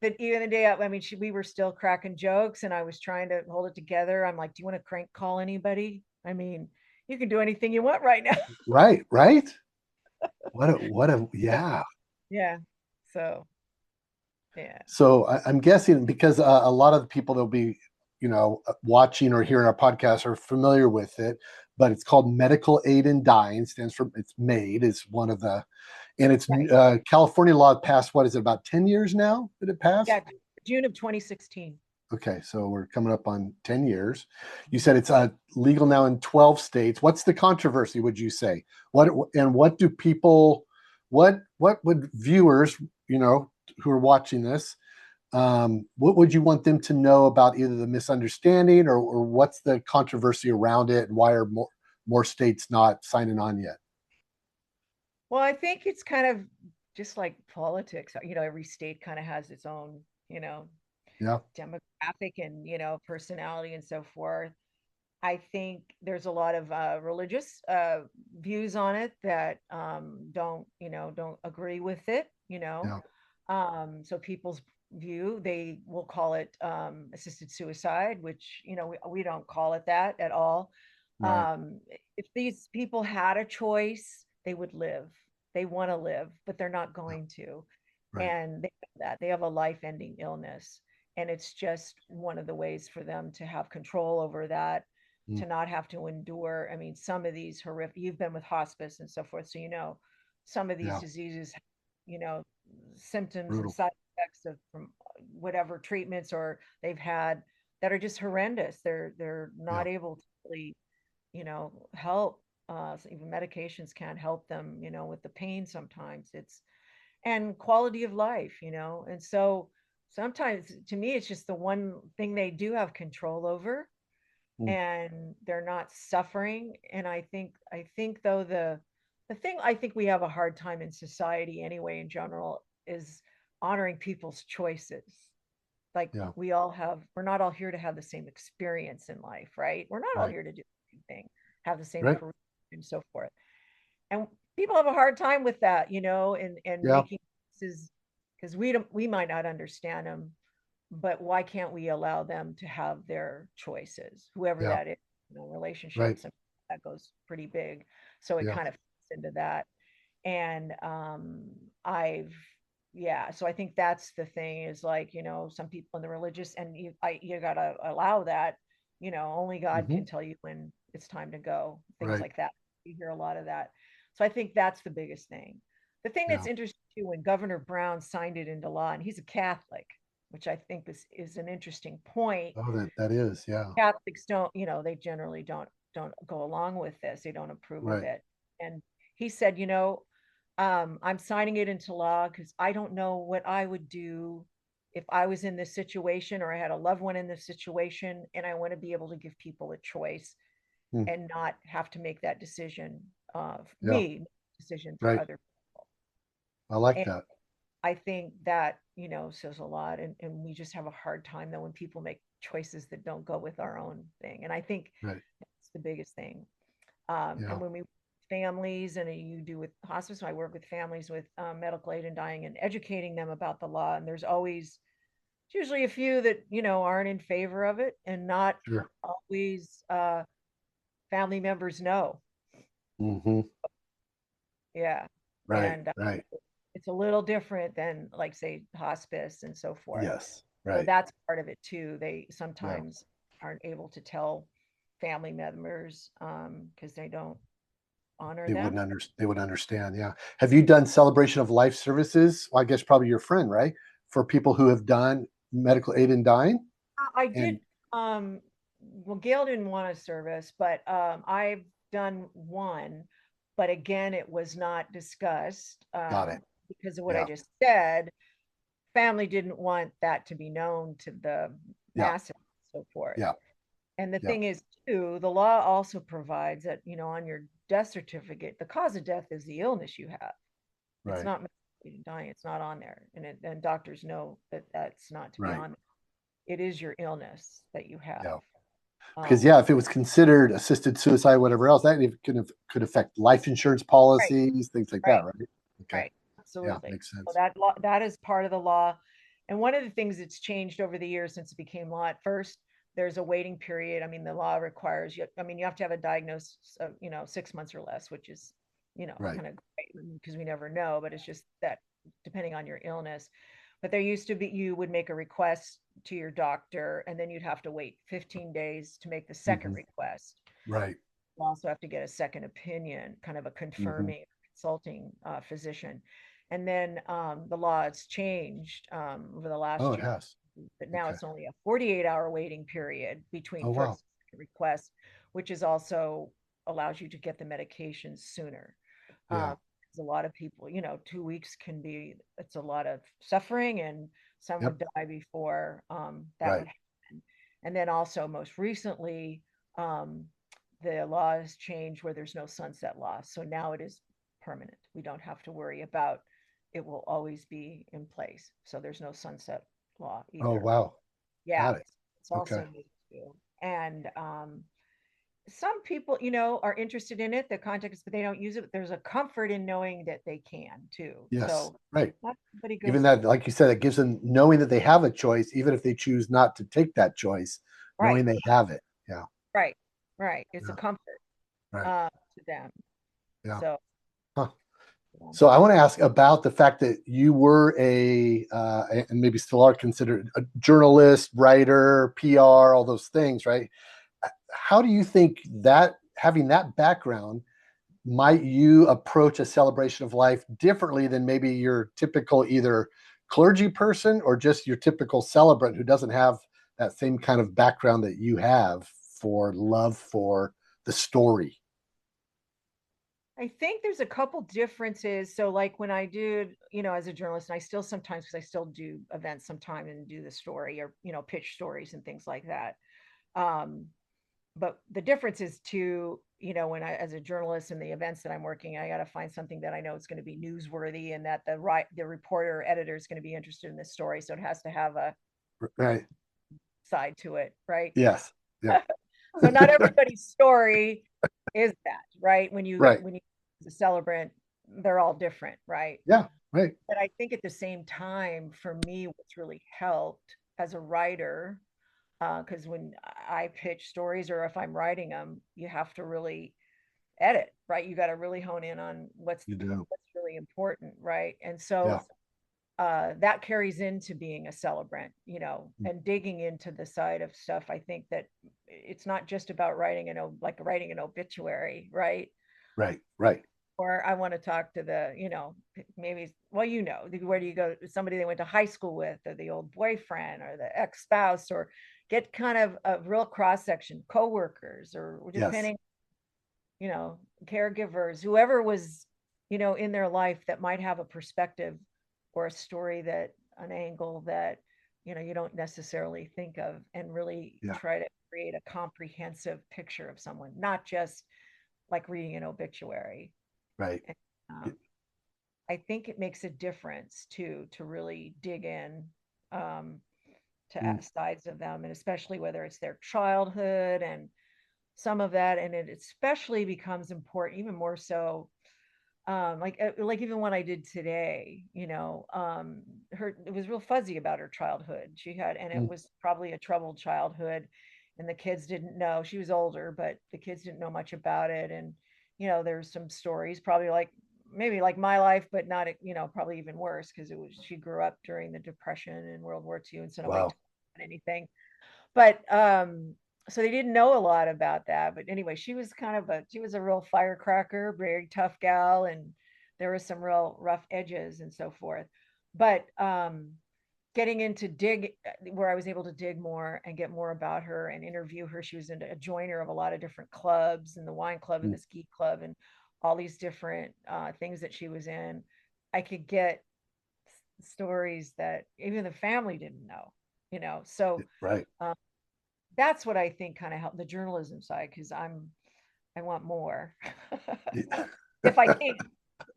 but even the day, I mean, we were still cracking jokes and I was trying to hold it together. I'm like, "Do you want to crank call anybody? I mean, you can do anything you want right now." Right, right. Yeah. Yeah. So, yeah. So I'm guessing because a lot of the people that'll be, watching or hearing our podcast are familiar with it, but it's called medical aid in dying. Stands for it's MAID is one of the, and it's Right. California law passed. What is it? About 10 years now that it passed. Yeah. June of 2016. Okay, so we're coming up on 10 years. You said it's legal now in 12 states. What's the controversy? Would you say what do people, what would viewers, who are watching this, what would you want them to know about either the misunderstanding or what's the controversy around it, and why are more states not signing on yet? Well, I think it's kind of just like politics. Every state kind of has its own, Yeah, demographic and, personality and so forth. I think there's a lot of religious views on it that don't agree with it. yeah, So people's view, they will call it assisted suicide, which we don't call it that at all. right, um, if these people had a choice, they would live. They want to live, but they're not yeah, going to. right, And they have a life-ending illness, and it's just one of the ways for them to have control over that, mm, to not have to endure. I mean, some of these horrific, you've been with hospice and so forth, so some of these yeah, diseases, you know symptoms and brutal. side effects of from whatever treatments or they've had, that are just horrendous. They're Yeah, not able to really, help. So even medications can't help them, with the pain sometimes. It's and quality of life, and so sometimes to me it's just the one thing they do have control over, mm, and they're not suffering. And I think though, the thing I think we have a hard time in society anyway in general is honoring people's choices. Like, yeah, we're not all here to have the same experience in life, right? We're not all right, here to do the same thing, have the same right, career and so forth. And people have a hard time with that, and yeah, making choices, because we might not understand them. But why can't we allow them to have their choices, whoever yeah, that is? right, Relationships, and that goes pretty big. So it yeah, kind of fits into that. And I've yeah, so I think that's the thing, is like, some people in the religious, and you gotta allow that. Only God hmm, can tell you when it's time to go, things right, like that. You hear a lot of that. So I think that's the biggest thing. The thing yeah. that's interesting too, when Governor Brown signed it into law, and he's a Catholic, which I think is an interesting point. Oh, that is, yeah, Catholics don't, they generally don't go along with this. They don't approve of right, it. And he said, "I'm signing it into law because I don't know what I would do if I was in this situation or I had a loved one in this situation, and I want to be able to give people a choice Mm, and not have to make that decision of yeah, me, decision for right. other people. I like And that. I think that, says a lot. And we just have a hard time though when people make choices that don't go with our own thing. And I think Right. that's the biggest thing. Yeah. And when we families and you do with hospice, I work with families with medical aid and dying and educating them about the law. And there's always usually a few that, aren't in favor of it, and not Sure. always family members know. Hmm. Yeah. Right. And Right. it's a little different than, like, say, hospice and so forth. Yes. So Right. that's part of it too. They Yeah. sometimes aren't able to tell family members because they don't honor them. They would understand. Yeah. Have you done celebration of life services? Well, I guess probably your friend, right? For people who have done medical aid in dying. I And did. Um, well, Gail didn't want a service, but I've done one. But again, it was not discussed got it. because of what I Yeah. just said. Family didn't want that to be known to the Yeah. masses and so forth. Yeah. And the Yeah. thing is, too, the law also provides that, on your death certificate, the cause of death is the illness you have. It's Right. not dying. It's not on there. And doctors know that that's not to be Right. on there. It is your illness that you have. Yeah. Because Um, yeah, if it was considered assisted suicide, whatever else, that could affect life insurance right, policies, things like that, right, right? Okay. right. Yeah, Absolutely. makes So sense. that law, that is part of the law. And one of the things that's changed over the years since it became law, at first, there's a waiting period. I mean, the law requires you, I mean, you have to have a diagnosis of, 6 months or less, which is, Right. kind of great because we never know, but it's just that depending on your illness. But there used to be, you would make a request to your doctor, and then you'd have to wait 15 days to make the second Hmm. request. Right. You also have to get a second opinion, kind of a Hmm. confirming consulting physician. And then the law has changed over the Oh, last it year, has. but now Okay. it's only a 48-hour waiting period Oh, between wow. first and second request, which is also allows you to get the medication sooner. Yeah. Um, a lot of people, 2 weeks can be, it's a lot of suffering, and some Yep. would die before that Right. would happen. And then also, most recently, um, the law has changed where there's no sunset law. So now it is permanent. We don't have to worry about it will always be in place. So there's no sunset law Oh, either. wow. Yeah, Got it. it's Okay. also new too. And some people, are interested in it, the context, but they don't use it. There's a comfort in knowing that they can too. Yes. So Right. not everybody Even goes through. that, like you said, it gives them knowing that they have a choice, even if they choose not to take that choice, Right, knowing they have it. Yeah. right, right. It's a Yeah. comfort Right. to them. Yeah. So Huh. yeah. So I want to ask about the fact that you were and maybe still are considered a journalist, writer, PR, all those things, right? How do you think that having that background might you approach a celebration of life differently than maybe your typical either clergy person or just your typical celebrant who doesn't have that same kind of background that you have for love for the story? I think there's a couple differences. So, like when I did, as a journalist, and I still sometimes, because I still do events sometime and do the story, or, pitch stories and things like that. Um, but the difference is too, when I, as a journalist in the events that I'm working, I got to find something that I know is going to be newsworthy, and that the reporter or editor is going to be interested in this story. So it has to have a Right. side to it, right? Yes. Yeah. So not everybody's story is that, right? When you Right. when you as a celebrant, they're all different, right? Yeah. Right. But I think at the same time, for me, what's really helped as a writer, because when I pitch stories or if I'm writing them, you have to really edit, right? You got to really hone in on You do. what's really important, right? And Yeah. so that carries into being a celebrant, Mm. and digging into the side of stuff. I think that it's not just about writing an obituary, right? Right. Right. Or I want to talk to the, maybe, well, where do you go? Somebody they went to high school with, or the old boyfriend, or the ex-spouse, or get kind of a real cross section, coworkers, or Yes. depending, you know, caregivers, whoever was, in their life that might have a perspective or a story, that an angle that you don't necessarily think of, and really Yeah. try to create a comprehensive picture of someone, not just like reading an obituary. Right. And, Y- I think it makes a difference too, to really dig in, um, to mm, sides of them, and especially whether it's their childhood and some of that. And it especially becomes important, even more so, like even what I did today, her, it was real fuzzy about her childhood. She had, and it mm, was probably a troubled childhood, and the kids didn't know. She was older, but the kids didn't know much about it. And there's some stories, probably like maybe like my life, but not, probably even worse, because it was, she grew up during the Depression and World War II, and so nobody wow. taught anything. But so they didn't know a lot about that. But anyway, she was a real firecracker, very tough gal, and there was some real rough edges and so forth. But getting into dig where I was able to dig more and get more about her and interview her. She was a joiner of a lot of different clubs, and the wine club and Mm, the ski club and all these different things that she was in. I could get stories that even the family didn't know, so right. um, that's what I think kind of helped the journalism side, because I want more. Yeah. If I can,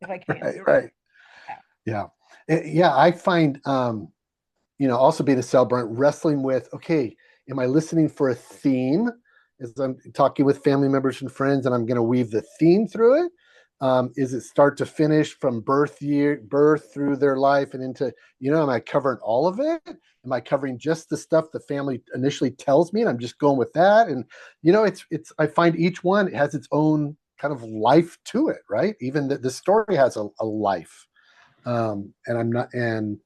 if I can. Right. Right. Yeah. Yeah. Yeah. I find, also being a celebrant, wrestling with, okay, am I listening for a theme as I'm talking with family members and friends, and I'm going to weave the theme through it? Is it start to finish from birth through their life and into, am I covering all of it? Am I covering just the stuff the family initially tells me, and I'm just going with that? And I find each one has its own kind of life to it, right? Even the story has a life. And I'm not, and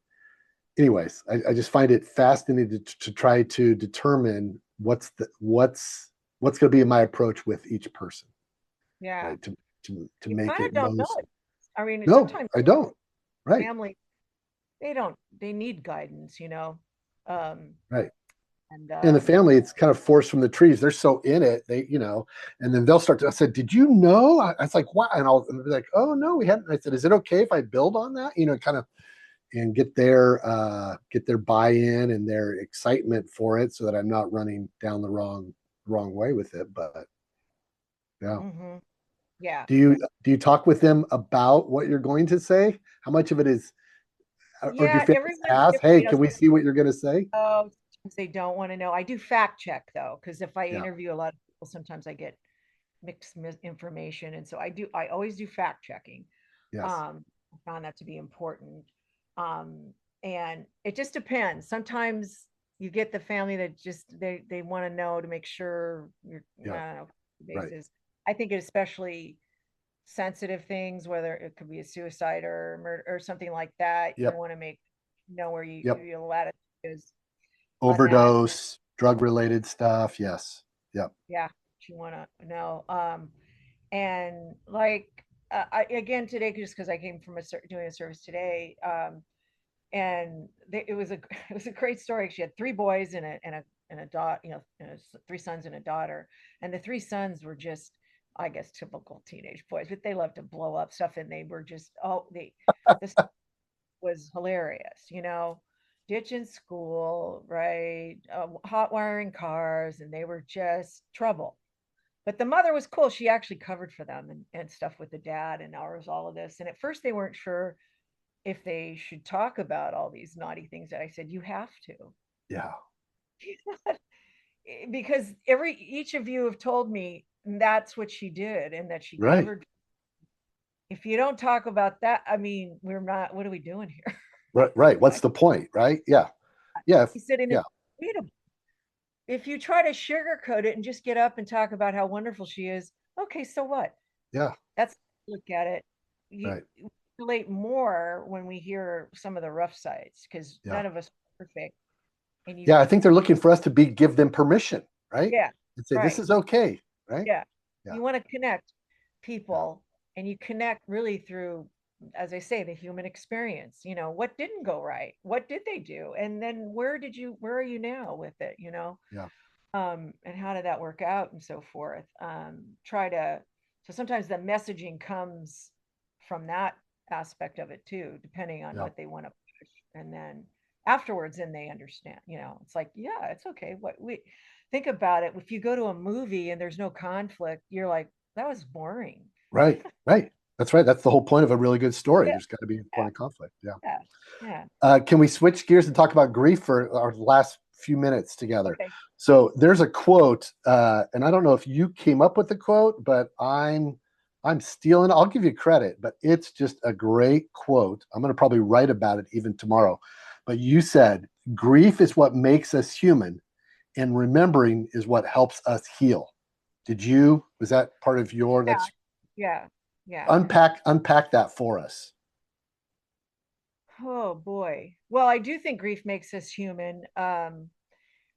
anyways, I just find it fascinating to try to determine what's going to be my approach with each person, Yeah. right? To You make kind it of don't know most. it. I mean, No, sometimes I don't. Right, family, they need guidance, Um, right. and In the family, it's kind of forced from the trees. They're so in it, and then they'll start to. I said, "Did you know?" I was like, "What?" And I'll be like, "Oh no, we hadn't." I said, "Is it okay if I build on that?" Kind of, and get their buy-in and their excitement for it, so that I'm not running down the wrong way with it. But yeah, hmm yeah, do you talk with them about what you're going to say? How much of it is, or do yeah. families Everyone's ask, different, "Hey, can we see what you're going to say?" oh, sometimes they don't want to know. I do fact check though, because if I Yeah. interview a lot of people, sometimes I get mixed information, and so I always do fact checking. Yes. I found that to be important. Um, and it just depends. Sometimes you get the family that just they want to know to make sure you're, I Yeah. don't know, Right. basis. I think it especially sensitive things, whether it could be a suicide or murder or something like that. You Yep. want to make know where Yep. your latitude is on that. Overdose, drug-related stuff. Yes. Yep. Yeah, you want to know. And like I again today, just because I came from doing a service today, and it was a it was a great story. She had three boys and a daughter, three sons and a daughter, and the three sons were just, I guess, typical teenage boys, but they loved to blow up stuff, and they were just, oh, this was hilarious, ditching school, right, hot wiring cars, and they were just trouble. But the mother was cool. She actually covered for them and stuff with the dad and ours, all of this. And at first they weren't sure if they should talk about all these naughty things that I said, you have to. Yeah. Because each of you have told me that's what she did and that she Right. covered. If you don't talk about that, I mean, we're not, what are we doing here? Right. Right. What's the point? Right. Yeah. Yeah. He said, and Yeah. it's readable. If you try to sugarcoat it and just get up and talk about how wonderful she is, okay, so what? Yeah. That's look at it. You Right. relate more when we hear some of the rough sides, because Yeah. none of us are perfect. And Yeah. I think they're looking for us to give them permission, right? yeah, And say, this right. is okay. Right. Yeah. Yeah. You want to connect Yeah. people, and you connect really through, as I say, the human experience. What didn't go right? What did they do? And then where are you now with it? Yeah. And how did that work out and so forth. So sometimes the messaging comes from that aspect of it too, depending on Yeah. what they want to push. And then afterwards, and they understand, it's like, yeah, it's okay. What we think about it, if you go to a movie and there's no conflict, you're like, that was boring. Right, right. That's right. That's the whole point of a really good story. Yeah, There's got to be a point of conflict. Yeah. yeah, yeah. Can we switch gears and talk about grief for our last few minutes together? Okay. So there's a quote, and I don't know if you came up with the quote, but I'm stealing. I'll give you credit, but it's just a great quote. I'm going to probably write about it even tomorrow. But you said grief is what makes us human, and remembering is what helps us heal. Did you? Was that part of your? Yeah, That's yeah, yeah. unpack that for us. Oh boy. Well, I do think grief makes us human,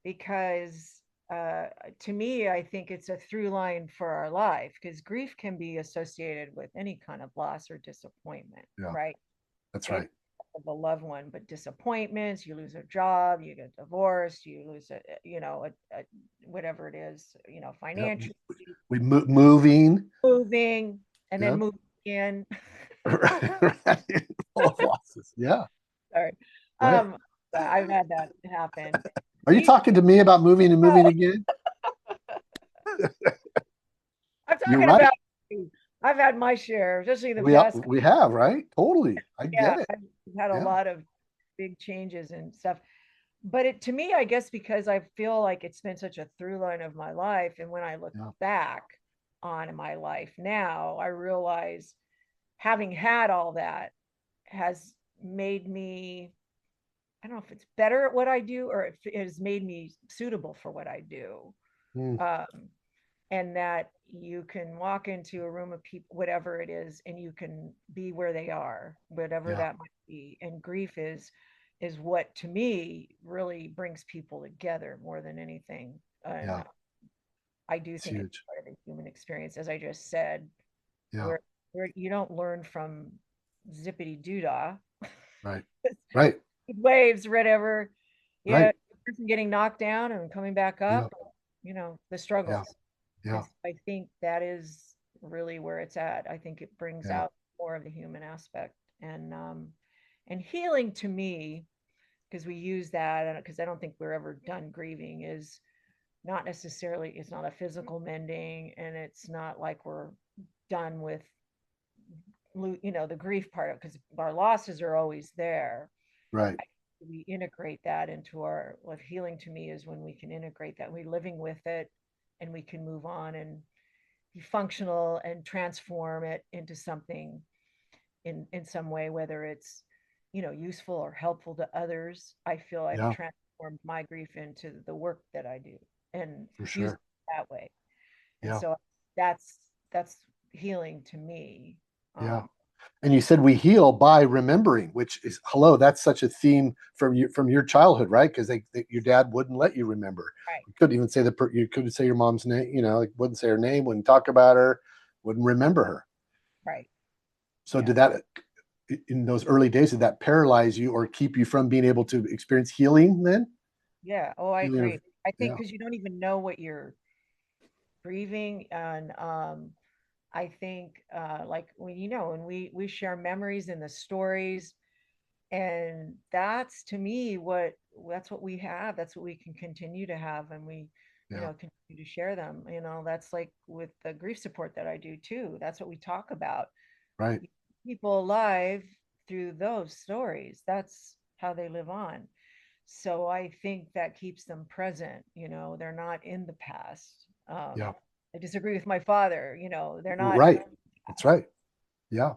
because uh, to me, I think it's a through line for our life, because grief can be associated with any kind of loss or disappointment, Yeah, right? that's Maybe right. of a loved one, but disappointments, you lose a job, you get divorced, you lose whatever it is, Yeah, financially, moving. moving, and then Yeah. moving again. Right. Full of losses. Yeah. Sorry. Right. Um, I've had that happen. Are you Grief, talking to me about moving and moving again? I'm You're talking right. about, I've had my share, especially in the We past. we have, right? Totally. I Yeah, get it. I've had a Yeah. lot of big changes and stuff. But to me, I guess because I feel like it's been such a through line of my life, and when I look Yeah. back on my life now, I realize having had all that has made me, I don't know if it's better at what I do, or it has made me suitable for what I do. Mm, Um, and that you can walk into a room of people, whatever it is, and you can be where they are, whatever yeah. that might be. And grief is what to me really brings people together more than anything. And Yeah. I do It's think it's huge. part of the human experience, as I just said, Yeah. where you don't learn from zippity doodah Right. Right. waves, whatever. Yeah, Right. person getting knocked down and coming back Yeah. up, the Yeah. struggles. Yeah. And so I think that is really where it's at. I think it brings Yeah. out more of the human aspect, and healing to me, because we use that, and because I don't think we're ever done grieving, is not necessarily, it's not a physical mending, and it's not like we're done with the grief part, because our losses are always there. Right. We integrate that into our, what healing to me is when we can integrate that, we're living with it, and we can move on and be functional and transform it into something in some way, whether it's useful or helpful to others. I feel I've Yeah. transformed my grief into the work that I do and For use it sure. that way. And Yeah. so that's healing to me. Yeah. um And you said we heal by remembering, which is hello. That's such a theme from your childhood, right? Because your dad wouldn't let you remember. right, You couldn't even say you couldn't say your mom's name. Like wouldn't say her name, wouldn't talk about her, wouldn't remember her. right, So yeah, did that in those early days? Did that paralyze you or keep you from being able to experience healing? Then yeah. Oh, I healing agree. of I think yeah, because you don't even know what you're grieving. And I think, like, when we share memories and the stories, and that's what we have, that's what we can continue to have, and we yeah, continue to share them. That's like with the grief support that I do too. That's what we talk about, right, people alive through those stories. That's how they live on. So I think that keeps them present. They're not in the past. yeah, I disagree with my father. They're not in right. the That's past. right. Yeah.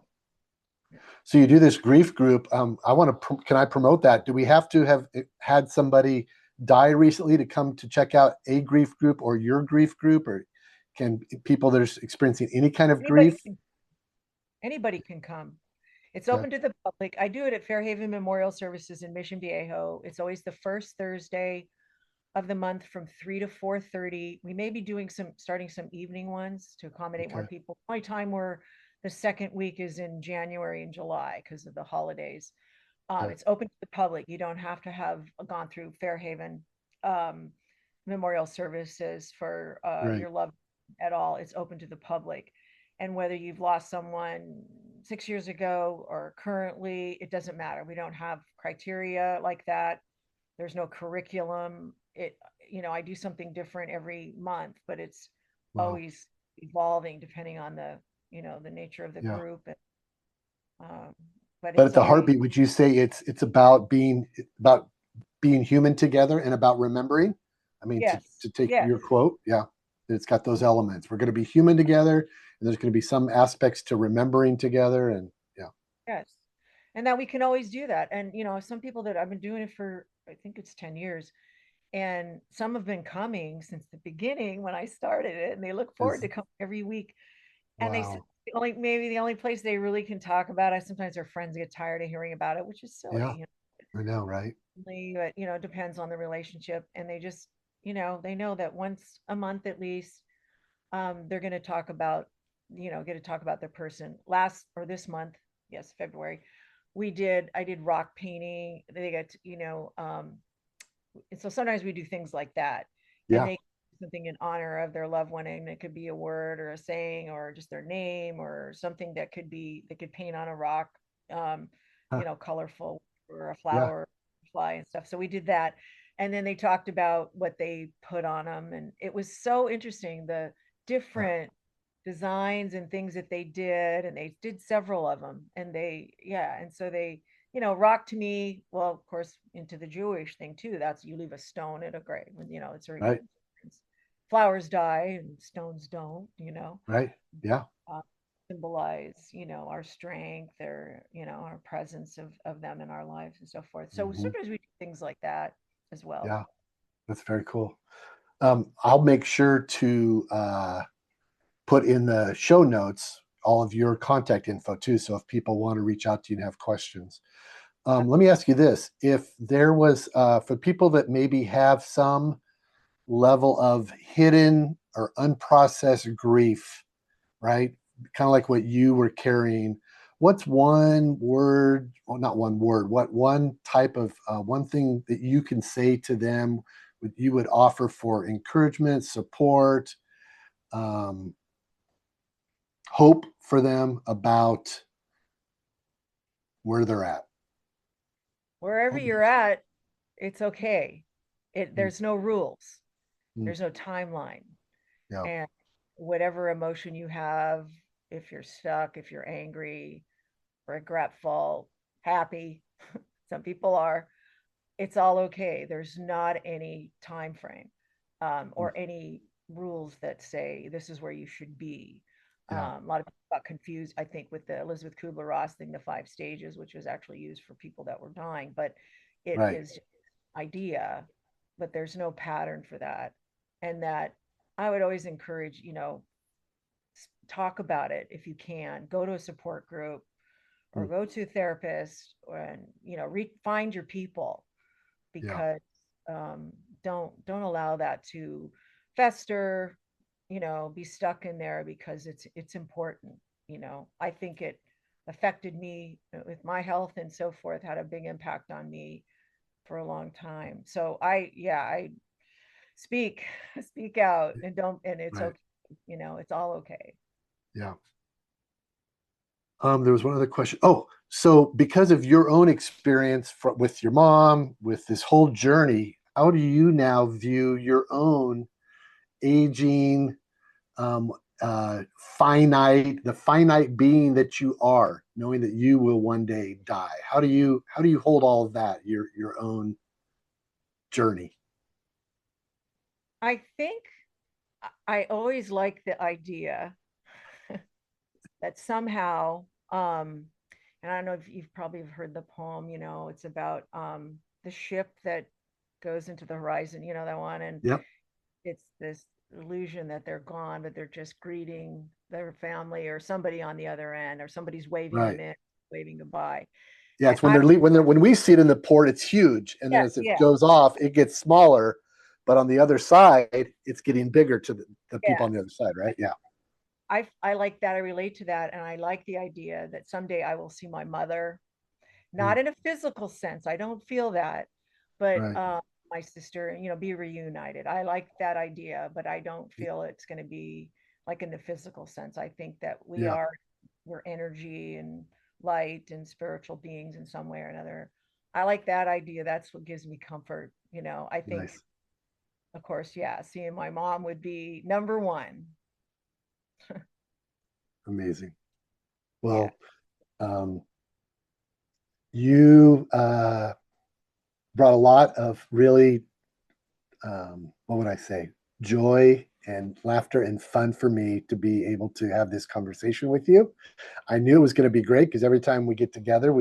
So you do this grief group. I want to. Can I promote that? Do we have to have had somebody die recently to come to check out a grief group or your grief group, or can people that are experiencing any kind of Anybody grief? can Anybody can come. It's Okay. open to the public. I do it at Fairhaven Memorial Services in Mission Viejo. It's always the first Thursday of the month from 3 to 4:30. We may be doing starting some evening ones to accommodate more Okay. people. The only time where the second week is in January and July because of the holidays. Okay. It's open to the public. You don't have to have gone through Fairhaven um, Memorial Services for Right. your love at all. It's open to the public. And whether you've lost someone 6 years ago or currently, it doesn't matter. We don't have criteria like that. There's no curriculum. I do something different every month, but it's Wow. always evolving depending on the nature of the Yeah. group. Um, but But it's at the always, heartbeat, would you say it's about being human together and about remembering? I mean, yes, to take yes, your quote, yeah, it's got those elements. We're going to be human together, and there's going to be some aspects to remembering together, and yeah, yes. And that we can always do that. And, some people that I've been doing it for, I think it's 10 years, and some have been coming since the beginning when I started it, and they look forward is to coming every week. And they said wow, maybe the only place they really can talk about it, sometimes their friends get tired of hearing about it, which is yeah, silly, I know, right? but it depends on the relationship. And they just, they know that once a month at least, they're going to talk about, get to talk about their person. Last or this month, yes, February, I did rock painting. They got, and so sometimes we do things like that, and Yeah, they something in honor of their loved one, and it could be a word or a saying or just their name or something that could be they could paint on a rock, um, huh, colorful, or a yeah, flower, fly and stuff. So we did that, and then they talked about what they put on them, and it was so interesting, the yeah, different designs and things that they did, and they did several of them, and so they, rock to me, well, of course, into the Jewish thing too. That's, you leave a stone at a grave, and it's a right, remembrance. Flowers die and stones don't, right, yeah, uh, symbolize, our strength, our presence of them in our lives and so forth. So hmm, sometimes we do things like that as well. yeah. That's very cool. I'll make sure to put in the show notes all of your contact info too. So if people want to reach out to you and have questions, let me ask you this: if there was for people that maybe have some level of hidden or unprocessed grief, right? Kind of like what you were carrying. What's one word, well, not one word, what one type of one thing that you can say to them, you would offer for encouragement, support, um, hope for them about where they're at? Wherever Oh, you're at, it's okay. mm, There's no rules, mm, there's no timeline. yeah, And whatever emotion you have, if you're stuck, if you're angry, regretful, happy, some people are, it's all okay. There's not any time frame, mm, or any rules that say this is where you should be. yeah, A lot of people got confused, I think, with the Elizabeth Kubler-Ross thing, the 5 stages, which was actually used for people that were dying, but it right, is idea, but there's no pattern for that. And that I would always encourage, talk about it if you can. Go to a support group or mm, go to a therapist, and find your people, yeah, because don't allow that to fester, be stuck in there, because it's important. I think it affected me with my health and so forth, had a big impact on me for a long time. So I speak speak out, and it's right, okay. It's all okay. yeah. There was one other question. Oh, so because of your own experience with your mom, with this whole journey, how do you now view your own aging, um, the finite being that you are, knowing that you will one day die? How do you hold all of that, your own journey? I think I always like the idea that somehow, and I don't know if you've probably heard the poem, it's about the ship that goes into the horizon, that one, and Yep. it's this illusion that they're gone, but they're just greeting their family or somebody on the other end, or somebody's waving them Right. in, waving goodbye. Yeah, And it's when we see it in the port, it's huge, and then yeah, as it yeah, goes off, it gets smaller. But on the other side, it's getting bigger to the people on the yes. other side, right? Yeah. I like that. I relate to that. And I like the idea that someday I will see my mother, not Mm, in a physical sense. I don't feel that, but right. my sister, be reunited. I like that idea, but I don't feel it's going to be like in the physical sense. I think that we Yeah. are we're energy and light and spiritual beings in some way or another. I like that idea. That's what gives me comfort. I think, Nice. of course, yeah, seeing my mom would be number one. Amazing. Yeah. Well, you brought a lot of really, what would I say, joy and laughter and fun for me to be able to have this conversation with you. I knew it was going to be great because every time we get together,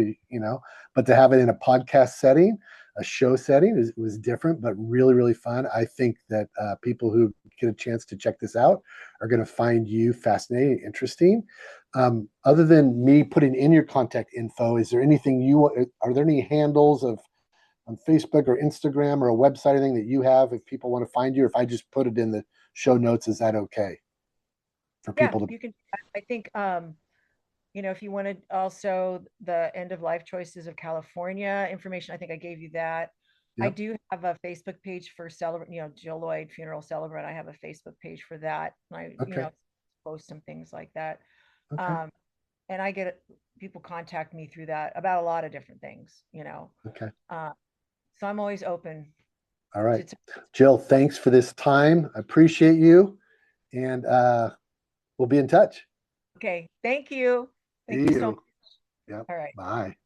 but to have it in a podcast setting, a show setting was different, but really, really fun. I think that people who get a chance to check this out are going to find you fascinating, interesting. Other than me putting in your contact info, is there anything are there any handles of on Facebook or Instagram or a website, anything that you have if people want to find you? Or if I just put it in the show notes, is that okay for Yeah, people to? you can. I think, if you wanted also the end of life choices of California information, I think I gave you that. I Yep. do have a Facebook page for celebrate, Jill Lloyd Funeral Celebrant. I have a Facebook page for that. And I, Okay. post some things like that. Okay. Um, and I get people contact me through that about a lot of different things. Okay. Uh, so I'm always open All right. to. Jill, thanks for this time. I appreciate you. And we'll be in touch. Okay, thank you. Thank See you so much. you. Yep. All right. Bye.